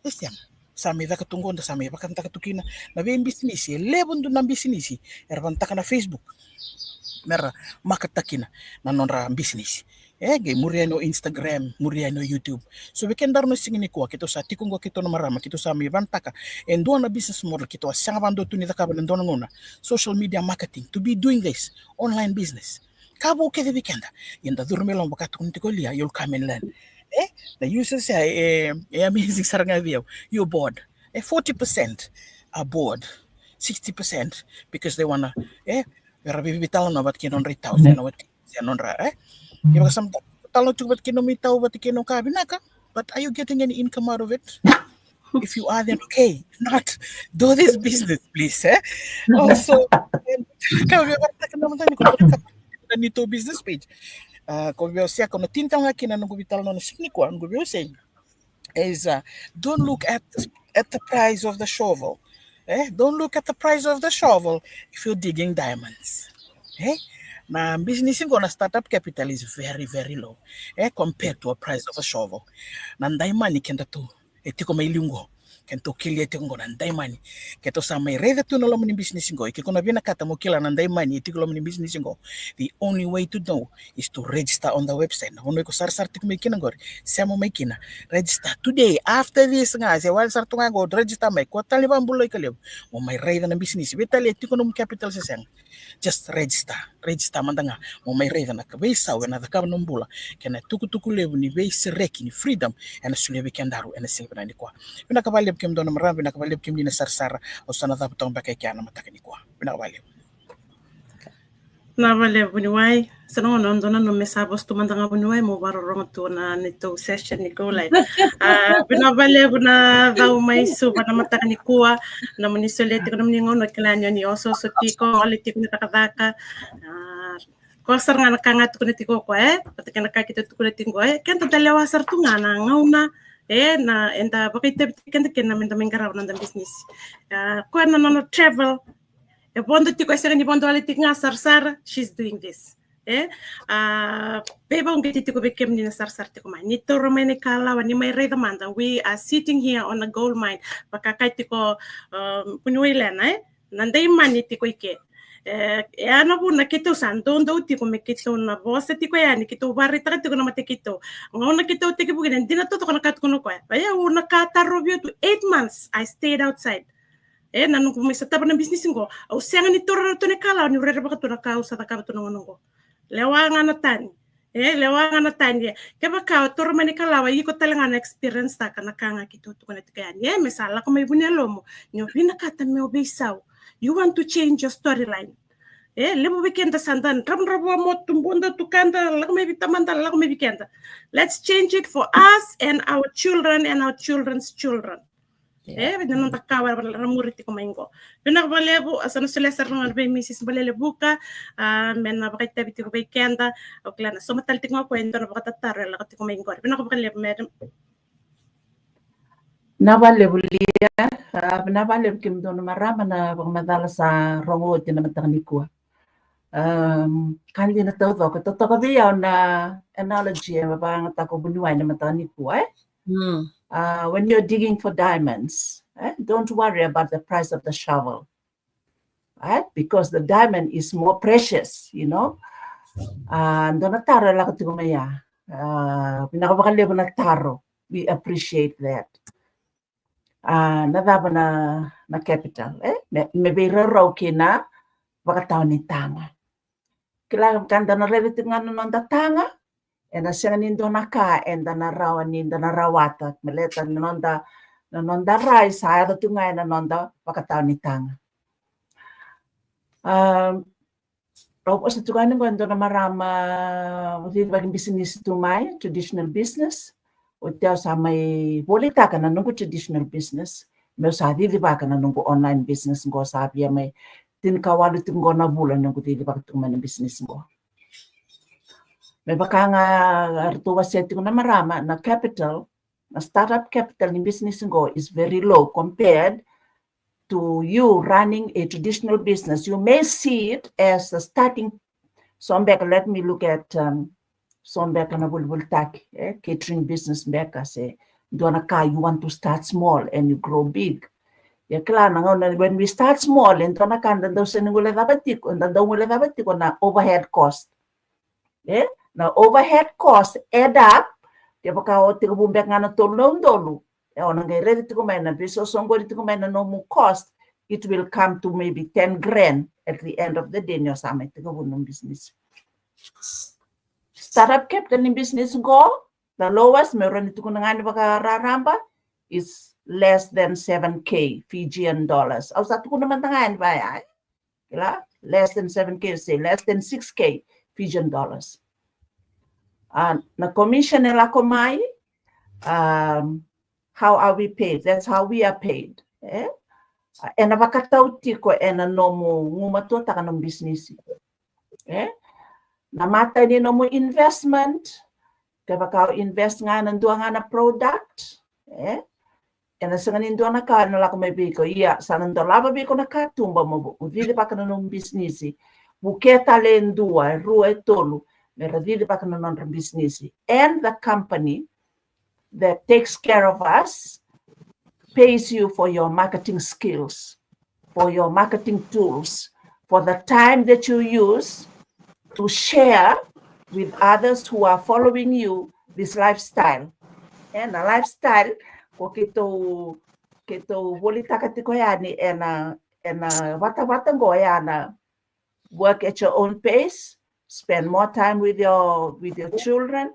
Yes yan. Sami da katunggon da sami bakang takatukina na be business. Lebon do ng business. Erbanta ka na Facebook. Mera makatakina na nonra business. Gay muriano Instagram, muriano YouTube. So we can darno singini ko kito sa tikong ko kito na marama kito sa mi bantaka. And doon na business model kito sa bando to ni takaban doon ngona. Social media marketing to be doing this online business. Kabo ke the weekend. Yenda durmelo bakato kun tikolia you'll come and learn. The users say amazing saranga video. You're bored. 40% are bored. 60% because they wanna Rabi vital na bat kinon ritaw na wat kinon ra Kaya kasam talo chubat kinomitaw bat kinon kabinaka. But are you getting any income out of it? If you are, then okay. If not, do this business, please. Also, nito business page. Kung siya kung natintaw nga kina nung vital no siknikwa, ang gubiyo saying is don't look at the price of the shovel. Don't look at the price of the shovel if you're digging diamonds. Na business ko na startup capital is very, very low compared to a price of a shovel. Nanday money kenda to. Iti ko may linggo. Kento kilia iti ko nanday money. Keto sa may reda to na lo ni business ko. Iki ko na binakata mo kila nanday money. Iti ko lo ni business ko. The only way to know is to register on the website. Na kuno ko sar tik may kinangor. Siya mo may kina. Register today. After this nga. Siya wal sar tunga go. Register may. Kwa talibang buloy kalib. Mo may reda ng business. Bitali iti ko no capital sa siyang. Just register manda nga mo may reda na kabay saw na da kabang bula kana tuku lebu ni base reki ni freedom and sule weekendaru and silbana ni kwa pinakabalib kim do na marami pinakabalib kim ni na sarsara o sana dapat tong bakay kya na matakani kwa pinakabalib na vale bunuai sanong non dona no mesabos tu mandanga bunuai mo barorong tu na nito session ni ko live binavale buna daw may suba na mata ni kuwa na munisolete ko namni ngono klanyo ni oso so tiko aliti ko nakadaka ko sar nga nakangat ko nitiko ko pati kana kakito ko nitiko kanta dalawa sar tu nga na ngauna na enda bakit kanta kinamit namin garaw ng business ko na no travel bondo tiko esa ni bondo ali tinga sarsar she's doing this beba unge tiko bekem ni sarsar tiko mai ni to romene kala wani mai reda manda we are sitting here on a gold mine bakakai tiko punuilena nandai mani tiko ike ano po nakito santo ndo tiko mekito na bosa tiko yani kito barita tiko na matekito ngona kito tiko bugin hindi na to nakat kuno ko aya una katarobyo to 8 months I stayed outside nanong kumisa tapa ng business ko au siang ni toro to ne kala ni rere baka to na kausa ta ka to ngono ko lewangan na tan ya kaya ka toro mani kala wa iko talanga na experience ta kana kanga kito to kana tikyan mesala ko may bunelo mo nyo pinakata me obesaw you want to change your storyline lebo weekend sandan rabo mo tumbunda tukanda lako may bitamanda lako may weekend let's change it for us and our children and our children's children Não tá cá, para murit ko maingo. Pina ko levo, asa no sila sa mga bay misis balele buka, men na bakit tabi ko bay kenda, o klana. So mataltik mo ko endo na bakatatar la ko maingo. Pina ko levo madam. Navale bulia, navale kim dono marama na pagmadala sa rongo na matangnikua. Kandi na tao ko to biya na analogy mabang ta ko bunuay na matangnikua. When you're digging for diamonds, don't worry about the price of the shovel, right? Because the diamond is more precious, you know. Donataro la katigumaya. Pinakabakalibo na taro. We appreciate that. Nadaba na capital, maybe raro kina bakataw ni tanga. Kailangan kanda na relative nga nung tanga. Ena siya nindo naka enda narawa ninda narawata meleta nonda rice haya tungay na nonda pakataw ni tanga. Tapos ito kanin ko endo na marama hindi baging business tumay traditional business o tiyaw sa may bolita ka na nungko traditional business may sa hindi ba ka na nungko online business ngo sabi may tinkawalo tingo na bulan nungko hindi ba ka tuman business ngo. May baka nga artuwa seti ko na marama na capital, na startup capital in business ngo is very low compared to you running a traditional business. You may see it as a starting. Sombeka, let me look at Sombeka na bulbultak, catering business beka say, donaka you want to start small and you grow big. Ya klaro nga when we start small and donaka daw sa ningula dabatik na overhead cost. Now, overhead costs add up. Dia baka tiga bumbek ngana tolong. Orang ready to come in and so somebody to come in and no more cost. It will come to maybe 10 grand at the end of the day. Nyo sama tiga bunung business. Startup capital in business go. The lowest meron ito kung ngani baka raramba is less than 7K Fijian dollars. Au satu kung naman tangan ba ya? Kila less than 7K, say less than 6K Fijian dollars. Na commission nila komai, how are we paid? That's how we are paid. Na bakataw tiko na nomo ngumato taka ng business. Namata ni nomo investment, kaya baka invest nga nandua nga na product. Na sa nganin doon na ka, nala ko may biko, sa nandun laba biko na katumba mo, udili pa ka na ng business. Buketa lendua, rua tolu. Business and the company that takes care of us pays you for your marketing skills, for your marketing tools, for the time that you use to share with others who are following you this lifestyle. And a lifestyle ko kito bolita katiko yani and wata goyana work at your own pace. Spend more time with your children,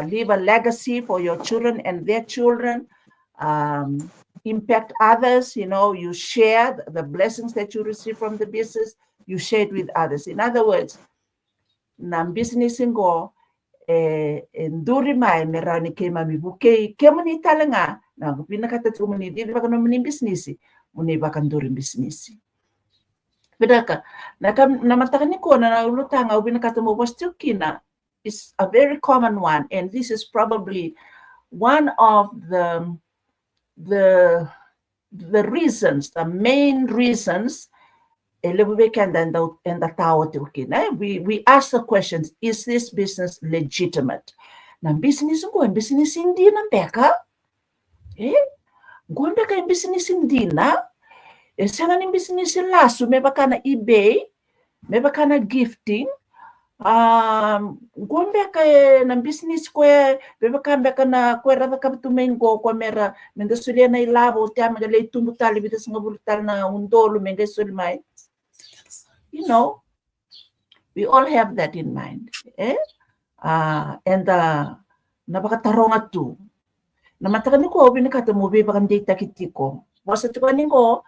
leave a legacy for your children and their children, impact others. You know, you share the blessings that you receive from the business, you share it with others. In other words, nam business ngo nduri mai merani kema mibuke kemani talanga na pinakata tumani di baka no mini business muni baka nduri business. Bedaka, namatakan ko na ulutang au binakatamo wastukina is a very common one, and this is probably one of the reasons, the main reasons. We ask the questions: is this business legitimate? Na business business hindi na beka, beka business hindi na. Sana ng business lasso, may baka na eBay, may baka na gifting, gombe ka ng business ko may baka na kwera ka tumengo ko mera mendasulia na ilabo tiya magalay tumutali bitas nga bulutal na undolo mengasulmay. You know, we all have that in mind. And napakatarong at to. Namatakan ko binakata mo be baka data kitiko. Wasa tukanin ko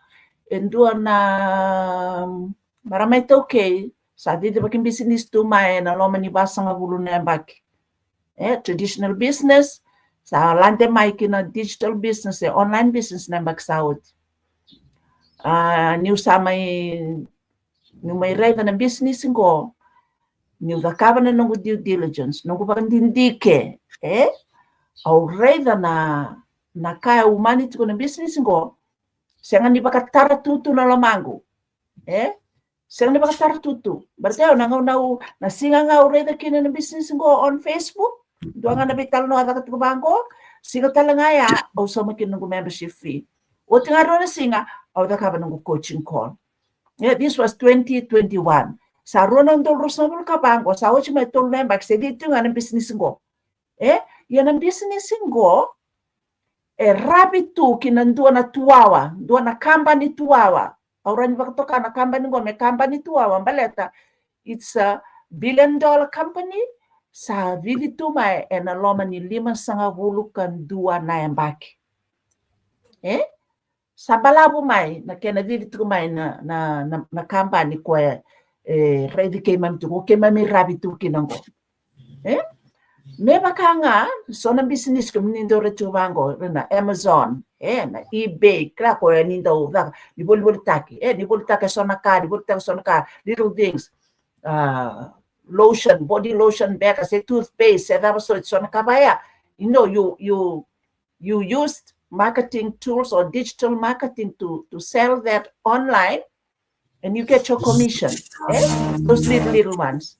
endua na maramay to okay sa di bakin business to may na lo manibasa nga bulo na bak traditional business Sa lante mai kina digital business online business na magsaud. Niu sa may reda na business ko, niu da kaba na nungu due diligence, nungu pakandindike, au reda na kaya humanity ko na business ko, siya nga ni bakatara tutu na lamangu, siya nga ni bakatara tutu. Berarti na singa nga reda kina na business ko on Facebook, doa nga nabital no ada katu bangko, singa talangaya au sama kina nungu membership fee. O tinga na singa au da kaba nungu coaching call. This was 2021. Sa ronang dol rosabul ka bangko, sa ochi may tol membak, sa dito nga ng business ko. Yan ang business ko, rabi tu kinandua na tuwawa, dua na company tuwawa. Orang bakatoka na company ko, may company tuwawa, baleta. It's a $1 billion company. Sa vili tu may enaloma ni 5.10 na yang baki. Sa balabu mai na kena vili tu mai na company ko ready kay mam tu kay mami rabi tu kinango. Neba kanga so na business ko nindo retu bango na Amazon na eBay kla ko nindo da ni bol taki so na ka little things lotion, body lotion bag, say toothpaste, so it's on kabaya. You used marketing tools or digital marketing to sell that online, and you get your commission. Those little ones.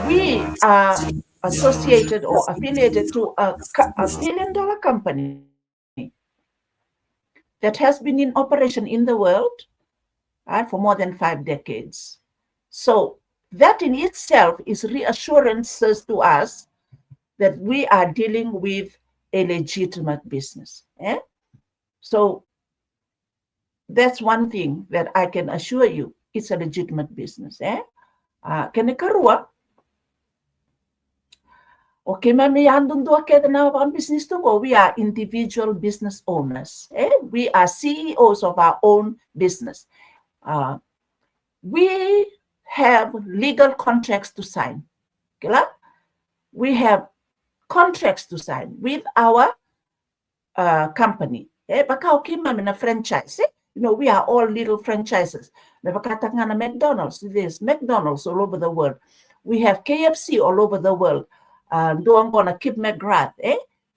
We are associated or affiliated to a $1 billion company that has been in operation in the world for more than 5 decades. So that in itself is reassurances to us that we are dealing with a legitimate business. So that's one thing that I can assure you, it's a legitimate business. Kene karua, okay, mami andun dua keda na ang business to go. We are individual business owners. We are CEOs of our own business. We have legal contracts to sign. Okay? We have contracts to sign with our company. Baka okay, mami na franchise. We are all little franchises. Nabakata nga na McDonald's. There's McDonald's all over the world. We have KFC all over the world. Doon ko na Kip McGrath.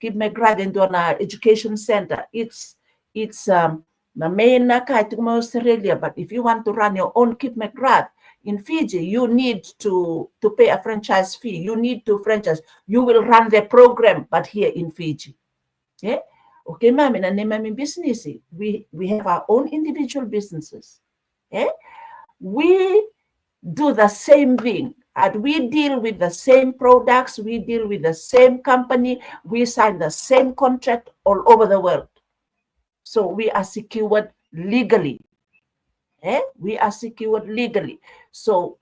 Kip McGrath in doon na education center. It's the main na kahit mo Australia. But if you want to run your own Kip McGrath in Fiji, you need to pay a franchise fee. You need to franchise. You will run the program, but here in Fiji. Okay, ma'am, in a name business, we have our own individual businesses. We do the same thing. And we deal with the same products. We deal with the same company. We sign the same contract all over the world. So we are secured legally. We are secured legally. So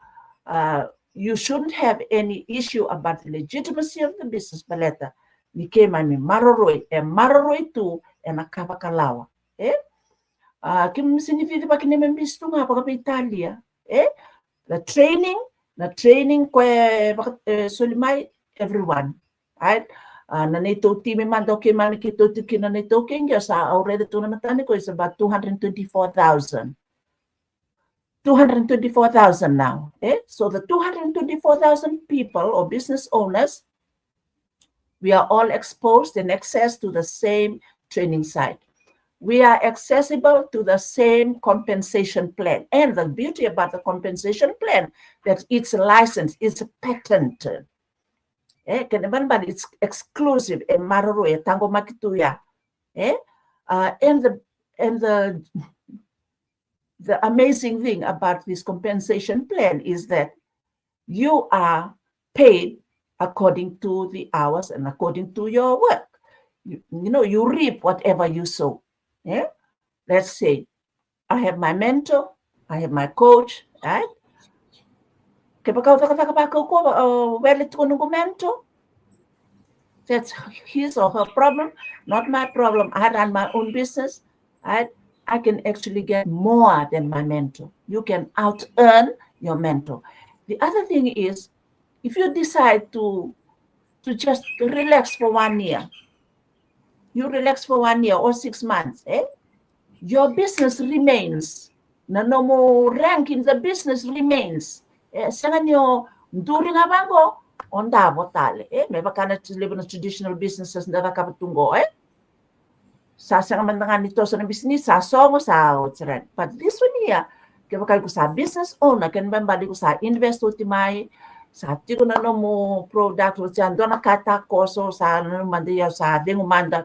you shouldn't have any issue about the legitimacy of the business, Paleta. Ni ke mami maroroi tu nakavakalawa. Kim significa pa kini membistu nga pa Italia. The training kwe solimai everyone. Right? Na neto time mando ke mani kito tikina neto kenga sa already to namatani ko is about 224,000. 224,000 now. So the 224,000 people or business owners, we are all exposed and access to the same training site. We are accessible to the same compensation plan. And the beauty about the compensation plan, that it's licensed, it's patented. But it's exclusive. And the amazing thing about this compensation plan is that you are paid according to the hours and according to your work. You reap whatever you sow. Let's say I have my mentor, I have my coach, right? That's his or her problem, not my problem. I run my own business. I can actually get more than my mentor. You can out-earn your mentor. The other thing is, if you decide to just relax for 1 year, you relax for 1 year or 6 months, your business remains. Na no mo rank in the business remains. Sangan yo during abango onda botale. May bakana to live in a traditional businesses na nakapatungo, sa mandangan nito sa business sa songo sa otran. But this one here, kaya bakal ko sa business owner, kan bambali ko sa invest utimay, sa tiko na no mo product o dyan, doon nakata koso sa mandiya sa dingumanda.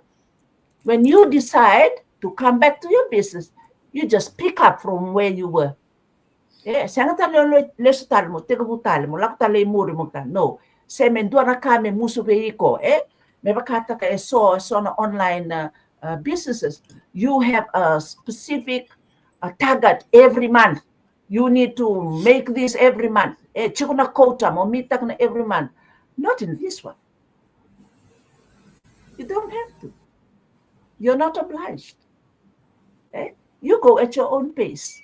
When you decide to come back to your business, you just pick up from where you were. Sangat talo lesutal mo, tiga butal mo, lakutalo imuri mo ka. No, se mendua na kame musu veiko, may bakata ka so na online businesses. You have a specific target every month. You need to make this every month. Chikuna quota mo mitak na every month. Not in this one. You don't have to. You're not obliged. You go at your own pace.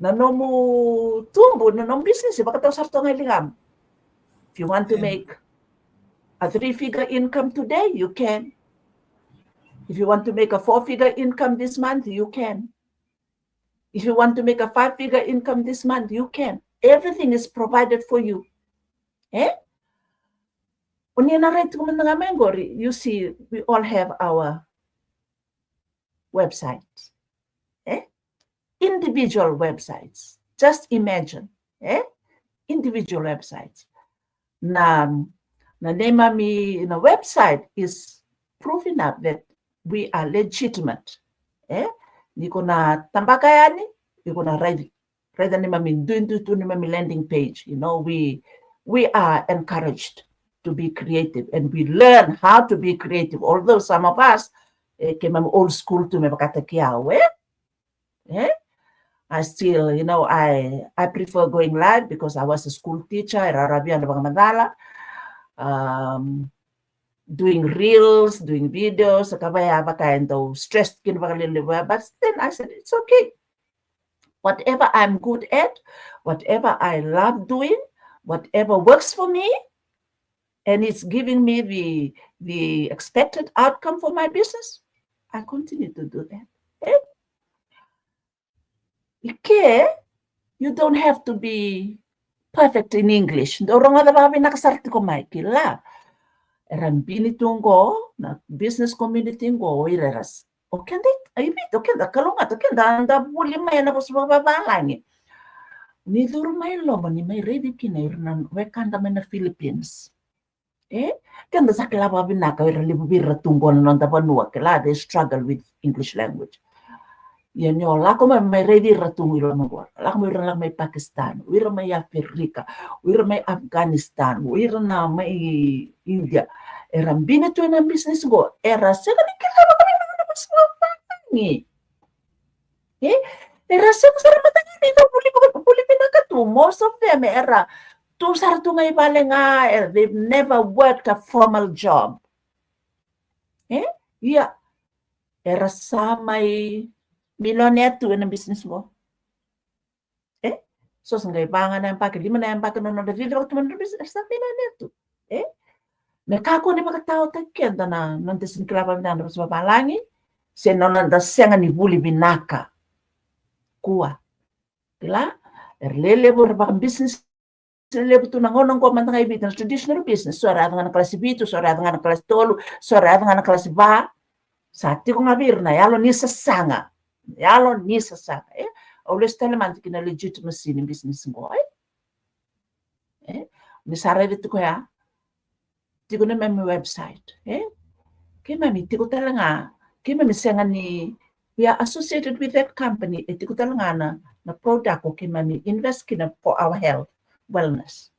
Na nomu tumbo na nom business baka taw sarto nga lingam. If you want to make a 3-figure income today, you can. If you want to make a 4-figure income this month, you can. If you want to make a 5-figure income this month, you can. Everything is provided for you. You see, we all have our websites. Individual websites. Just imagine. Individual websites. Na name of me in a website is proving up that we are legitimate. Niko na tambakayani, niko na ready. Ready ni mami doing ni mami landing page. You know, we are encouraged to be creative and we learn how to be creative. Although some of us came from old school to me bakatakiawe. I still, you know, I prefer going live because I was a school teacher at Arabia and Bangamagala. Doing reels, doing videos, stressed, but then I said, it's okay. Whatever I'm good at, whatever I love doing, whatever works for me, and it's giving me the expected outcome for my business, I continue to do that. You don't have to be perfect in English. Rambini tungo na business community ngo ireras. Okende ayibit okenda kalunga okenda anda buli mai na bosba babalangi. Ni duru mai lomo ni mai ready kina irnan wekanda na Philippines. Kenda sakla babina ka iralibu birra tungo na nanda banua kala they struggle with English language. Yan yo lako mai ready ratungo ilo mo. Lako mai Pakistan, wira mai Afrika, wira mai Afghanistan, wira na mai India. Era bine tu na business go. Era sega ni kila kami na paswangi. Era sega sara matanga ni puli pinakatu. Most of them era tu sara tu ngai balenga. They've never worked a formal job. Yeah. Era samai millionaire tu na business mo. So sangai bangan na empake, lima na empake no na video tu man business sa millionaire tu. Nakako ni makatao takenda na nantes ni klapa binanda sa babalangi, se no nanda senga ni buli binaka. Kuwa. Kila erlele bo ba business lele tu nangonong ko man ngai bitan traditional business, so ra nga klase bitu, so ra nga klase tolu, so ra nga klase ba. Sa ti ko ngabir na yalo ni sasanga. Yalo ni sasanga. Always tell man kina legitimacy in business ngo. Misara dito ko ya. Tigo na may website. Kaya mami, tigo talaga. Kaya mami siya nga ni, we are associated with that company. Tigo talaga na product ko kaya mami, invest kina for our health, wellness.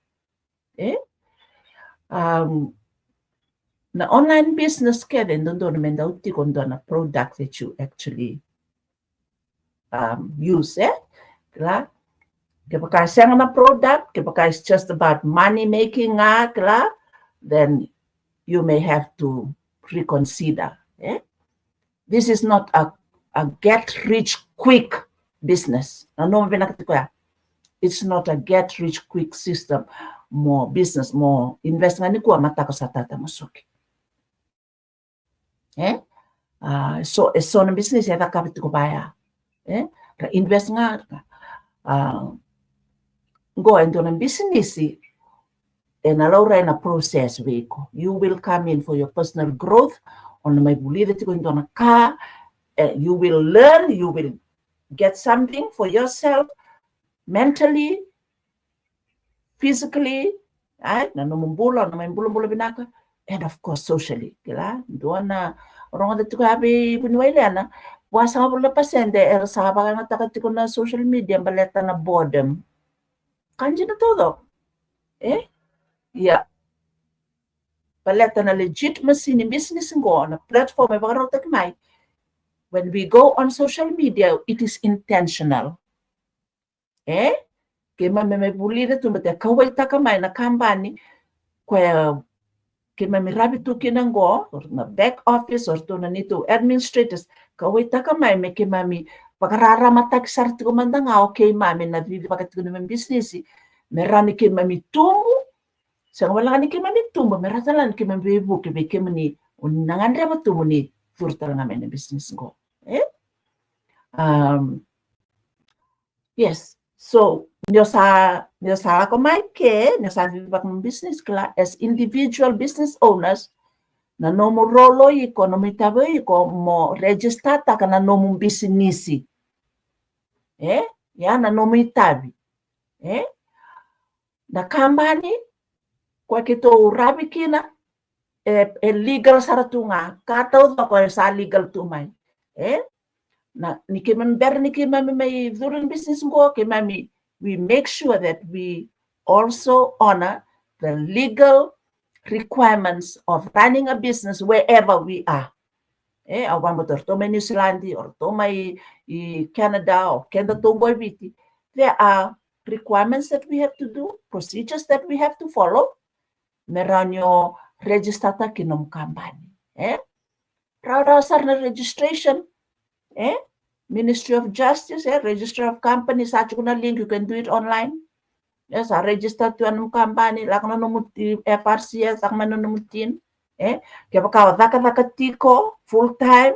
Na online business kaya din, doon naman daw tigo na product that you actually use. Kaya baka siya nga na product, kaya baka it's just about money making nga, kaya then you may have to reconsider. This is not a get-rich-quick business. It's not a get-rich-quick system. More business, more investment. Ni kuwa mata ko sa tata masuki. So na business ya kapit ko baya. Ra invest nga go into na business and allow na process weko. You will come in for your personal growth on my believe that going on a car. You will learn, you will get something for yourself mentally, physically, right? Na numumbula binaka, and of course socially. Kila doon na orang ada tu habi punuwailana. Wasa nga pula pasende sa habang natakati ko na social media baleta na boredom. Kanji na todo. Yeah. Baleta na legitimacy ni business ngo na platform ay baka takmay. When we go on social media, it is intentional. Kema me bulida tu mate kawai takamay na kambani kwa kema mi rabi tu kinango or na back office or to na nito administrators kawai takamay me kema mi pagarara matak sarti ko mandanga okay mami na vivi pakat ko na business merani kema mi tumbu sa wala ni kema mi tumbu meratalan kema mi bu kema ni unangan rema tumbu ni furta nga men business go. Yes. So nyo sa ako maike, nyo sa vibak ng business kla as individual business owners na no mo rolo iko no mitabo iko mo register ta kana no mo business. Ya na no mitabi. Na kambani kwa kito rabi kina legal saratunga kataw ko sa legal tumay. Na nikiman ber nikiman may during business ko kimami we make sure that we also honor the legal requirements of running a business wherever we are. Awan motor to may New Zealand or to may Canada or Canada to Boiviti. There are requirements that we have to do, procedures that we have to follow. Meron yung register ta kinom company. Rara na registration. Ministry of Justice, Register of Companies, such a link, you can do it online. Yes, I register to a company, like no FRCS, like Manumutin. Kapaka full time,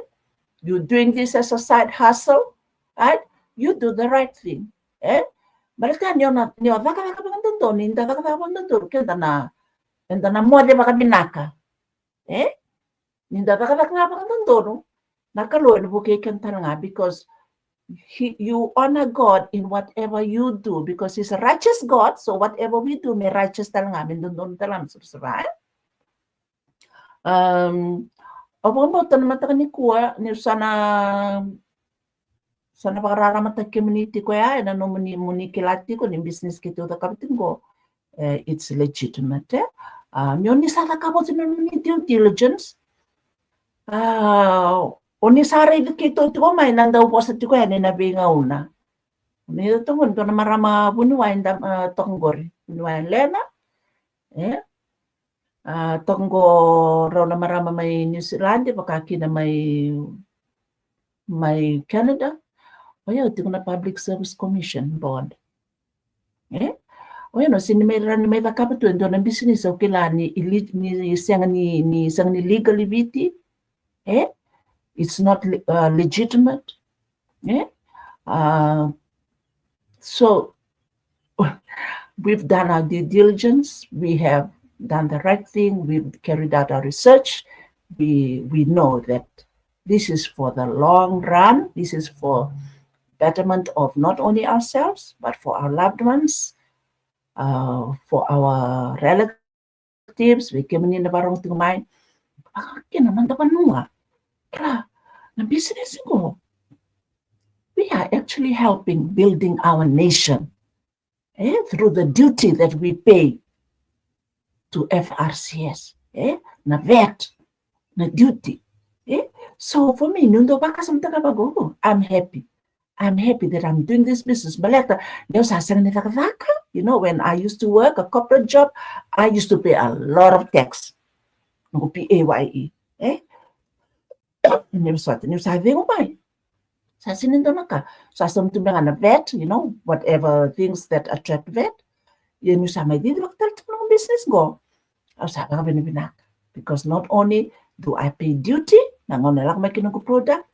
you're doing this as a side hustle, right? You do the right thing. Balikan you're not and then more de Bakabinaka. Because you honor God in whatever you do because He's a righteous God. So whatever we do, may righteous talanga mindon talam right? Opo tanamata ni kuwa ni sana pakararamat community ko ya na no muni kilati ko ni business kito ta kapitin ko. It's legitimate. Ni sana kapot ni due diligence. Oni sari kito to may nandaw po sa tiko yan na bingauna. Nito tungon ko na marama bunuwain tonggor. Bunuwain Lena. Tonggo raw na marama may New Zealand, pakaki na may Canada. Ayaw, tiko na Public Service Commission board. O yun, may bakapato doon ang business o kila ni isang ni legality. It's not legitimate. So we've done our due diligence. We have done the right thing. We've carried out our research. We know that this is for the long run. This is for betterment of not only ourselves, but for our loved ones, for our relatives. We came in the barong tumay. Naman dapat nunga. Na business ko. We are actually helping building our nation through the duty that we pay to FRCS. Na VAT, na duty. So for me, I'm happy. I'm happy that I'm doing this business. You know, when I used to work a corporate job, I used to pay a lot of tax. PAYE. You know, whatever things that attract vet, business go. Because not only do I pay duty, nangono lang may kinungo product,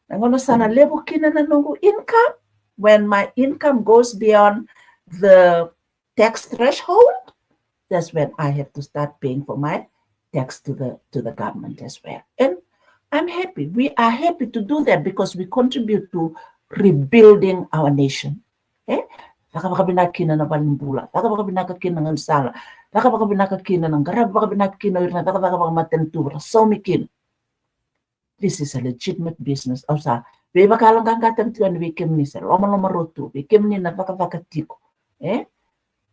nangono sana level kina na nungo income. When my income goes beyond the tax threshold, that's when I have to start paying for my tax to the government as well. And I'm happy. We are happy to do that because we contribute to rebuilding our nation. Baka binakina na balimbula, baka binakakina ng sala, baka binakakina ng garab, baka binakakina na baka matentura, so mikin. This is a legitimate business. Osa, we baka lang kangkatan tuan we kem ni sir, loma rotu, we kem ni na baka tiko.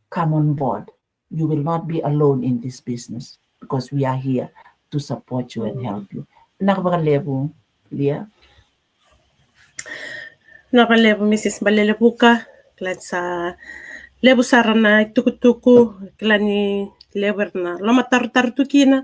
Come on board. You will not be alone in this business because we are here to support you and help you. Nakabakalebu, Leah? Nakalebu, Mrs. Balelebuka, glad sa lebu sarana tukutuku, klani leber na loma tarutukina,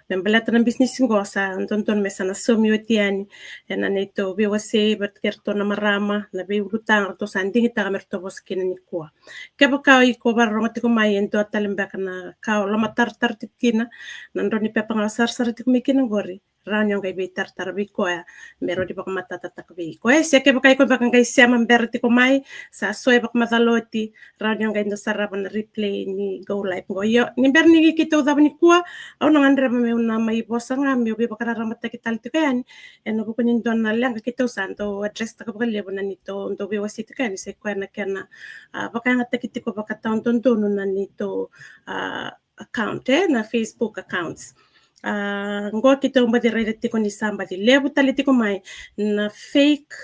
membalata ng business ko sa tonton mesa na somiyotiani, and anito biwase berkerto na marama, na biwutang to sa anding ita kamerto bos kinanikua. Kaya ka iko barong atiko mayen to atalimbak na ka loma tarutukina, nandun ni pepangasar sa ratiko mikin gori. Ranyo kay bitar tarbiko mero di baka matatatak biko se ke baka iko baka kay siya mamberti ko mai sa soy baka mataloti ranyo kay no sarapan replay ni go live go yo ni berni kita udah ni kuwa au nang andre me una mai bosa ngami obi baka ramata kita alti kayan eno ko nin don na lang kita usanto address ta ka baka lebo na nito ndo bi wasit kayan se kwa na kana baka ngata kita ko baka taon tonto na nito account na Facebook accounts. Ngo kita umbadira tiko ni somebody lebu talitiko mai na fake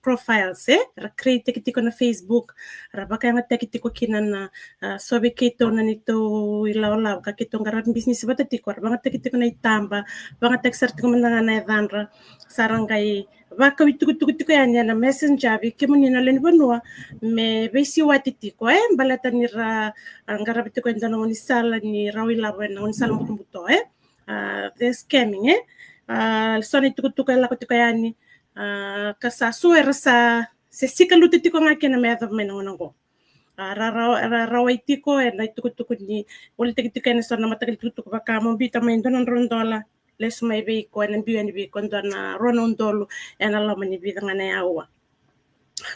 profiles ra create tiko na Facebook ra baka nga tiko kina na sobe kito na nito ilaw ka kito ngaran business bata tiko ra baka tiko na itamba baka teksar tiko man na evanra sarangay baka witukutuko yan na messenger bi kemo ni na len banua me besi watitiko balata ni ra ngarabi tiko ndano ni sala ni rawila wen on sala mutumbuto the scamming soni tukutuko la kutiko yani kasa suera sa se sikaluti tiko ngake na medha menongo rawai tiko na tukutuko ni politik tiko na sona matagal tukutuko baka mo bita men donon rondola les may be ko en biyo ni be ko na ronondolo en ala mani bida ngana yawa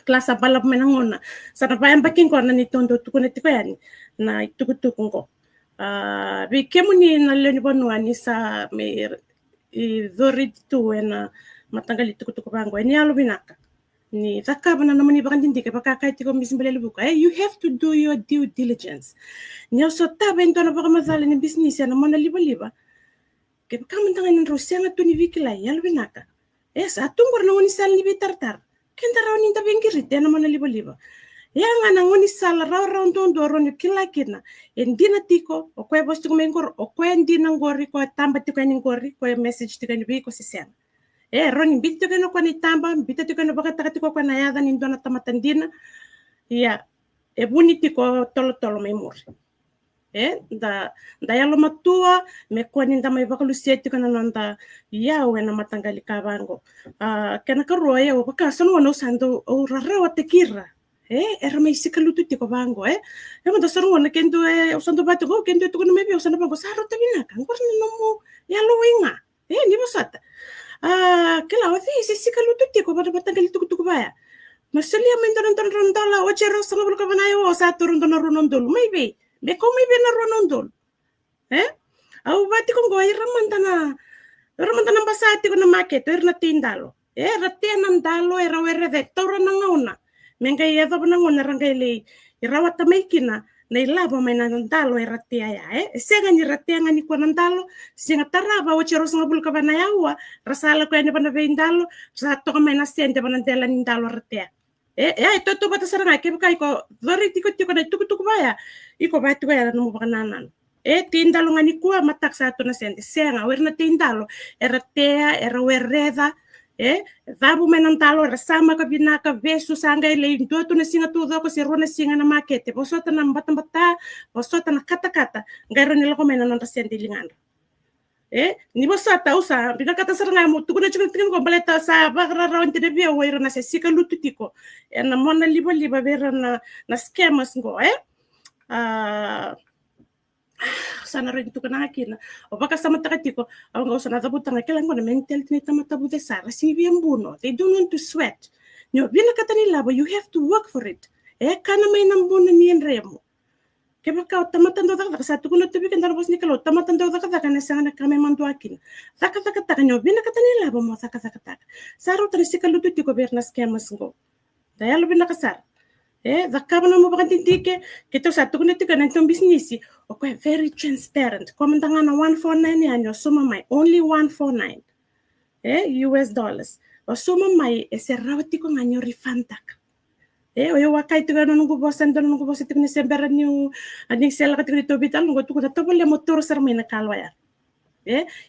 klasa balap menangona sana bayam baking ko na nitondo tuko tiko yani na tukutuko ko bi kemuni na leni bonwa ni sa me dori tu na matanggali tukutuko bango ni alo binaka ni zakaba na namani bakandi ndike baka kai tiko misimbele buka you have to do your due diligence ni so tabe ndo na baka mazali ni business na mona liba ke baka mantangan ni rosia na tu ni vikila yalo binaka sa tungor na woni sal ni bitartar kenda raw ni tabengiri na mona liba yang ana ngoni sala raw ndoro ni kila kina endina tiko o kwe bostu ko mengor o kwe ndina ngori ko tamba tiko ni ngori ko message tiko ni bi ko sisen roni bitu ko no ko ni tamba bitu tiko no baka tiko ko na yada ni ndona tamatandina ya buni tiko tolo memor da yalo matua me ko ni ndama baka lusieti ko na nanda ya we na matangali kabango kana karoya o baka sono no sando o rarawa tekira era mai sikalutu tiko bango ema da saru na kendo usando batu go kendo to no mebi usando bango saro tabina kan ko no mo ya lo winga ni bosata kela wathi sikalutu tiko bata batangali tuku baya masalia mendoran rondala o chero sango bulka banayo o sa turun na ronondol maybe me ko maybe na ronondol au bati ko go ramantana basati ko na market na tindalo ratia nandalo era were de tora na ngauna menga ia da bana ngona rangaile irawata maikina na ilaba mai na ndalo ratia ya sega ni ratia ngani ko ndalo singa taraba o chero singa bulka bana yawa rasala ko ene bana beindalo sa to mai na sente bana ndela ni ndalo ratia to bata saranga ke kai ko dori tiko na tuku baya iko batu ya no bananan tindalo ngani ko matak sa to na sente senga werna tindalo ratia era wereda vabu menantalo rasama ka binaka vesu sanga ile ndo tu na singa tu doko si rona singa na makete bosota na mbata bosota na kata ngaro ni lako menan na sente linganda ni bosata usa bika kata saranga mo tu kuna chukun tin ko baleta sa bagra rawan tede bia waira na se sika lututiko na mona liba vera na scammers ngo sana rin tu kana kina o baka sama takatiko ang go sana tabu tanga kailan ko na mental ni tamatabu de sara sinibian buno they don't want to sweat nyo bina katani labo you have to work for it kana may nambuno ni remo kaya kau tamatan do taka satu kuno tubi kan darabos ni kalau tamatan do taka kana sana kami manduakin taka nyo bina katani labo mo taka saro tani sikalutu tiko bernas kemas go daya lo bina kasar zakaba na mo baka tintike kito sa tukun ito ka nantong business okay very transparent komandanga na 149 yan yo suma may only 149 US dollars o suma may rawati ko nga nyo refund tak oyo wakay ito gano nung bosan doon nung bosan ito ni semberan yung aning sela ka ito bital nung ito ko na tabol yung motor sa may nakalwa ya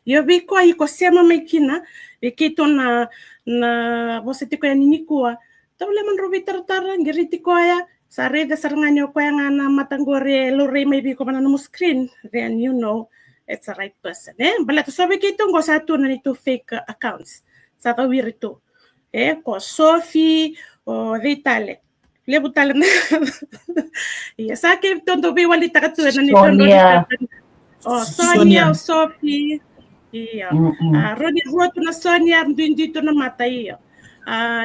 yo biko ay ko sema may kina kito na bosan ito ko yan ninikua tabole man robi tartara ngiriti ko ya sa reda saranganyo ko nga na matanggore lore maybe ko man mo screen then you know it's the right person bala to sabi kito ngo sa to na nito fake accounts sa tawir ito ko Sophie o Vitale lebu tale na iya sa ke tondo bi wali takatu na nito Sonia o Sophie iya Rodi Roto na Sonia ndito na mata iyo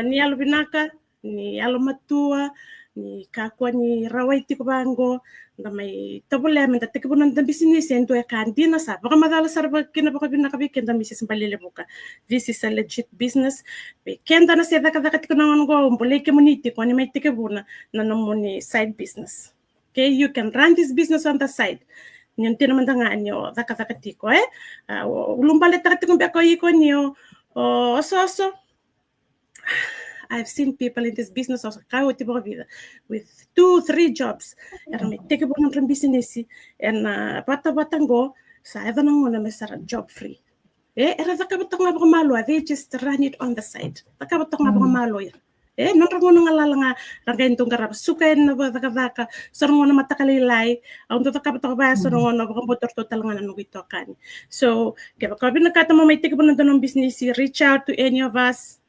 ni Albinaka ni Almatua ni kakwa ni Rawaiti ko bango na may tabule man tatik po ng business ento ya kantina sa baka madala sa kina baka binakabikin da misis balilibuka this is a legit business be kenda na sa daka ko nang go mbole ke muniti ko ni may tike buna na namoni side business okay you can run this business on the side nyon tinaman nga nyo daka tiko ulumbale takati kung bako iko nyo so I've seen people in this business also with 2-3 jobs and may take about ng business and bata-batang go sa evan ng muna may sarap job free era zakabatang nga baka malo they just run it on the side zakabatang nga baka malo yan nang rango nga lala nga rangayin tong karap sukayin na baka sarang na matakalilay ang totakabatang ba sa rango na baka motor total nga nanong ito kan so kaya baka binakata mo may take about ng business reach out to any of us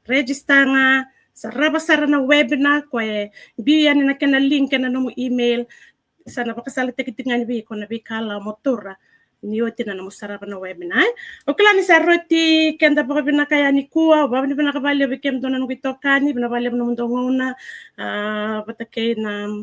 register nga sa rabasara na webinar ko biyan na kana link na no email sana pakasala tikitingan bi ko na bi kala motora niyo tinana mo sarap na webinar o kala ni sa roti kenda pa binakaya ni kuwa ba ni binakabali bi kem donan ko tokani binabali mo mundo ngona patakay na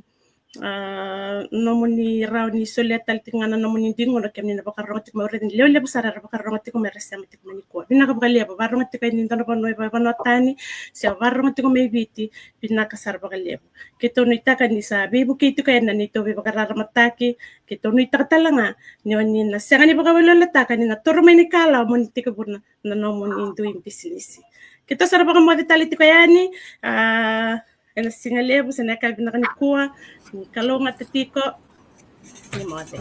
nomoni rauni soletal tingana nomoni dingo na kemni na bakarongot mo rin lele busara bakarongot ko meresa matik maniko binakabali ba barongot ko ni ndano panoy ba panotani sa barongot ko may biti binakasar bakali kito no itaka ni sa bibu kito kay na nito bi bakararamataki kito no itaka talanga ni na sa ni bakawala lataka ni na turmay ni kala mo ni tika buna na nomoni doing business kito sara baka mo detalite ko yani ela singalebo sa nakal binakanikuha ni kalonga tatiko ni mode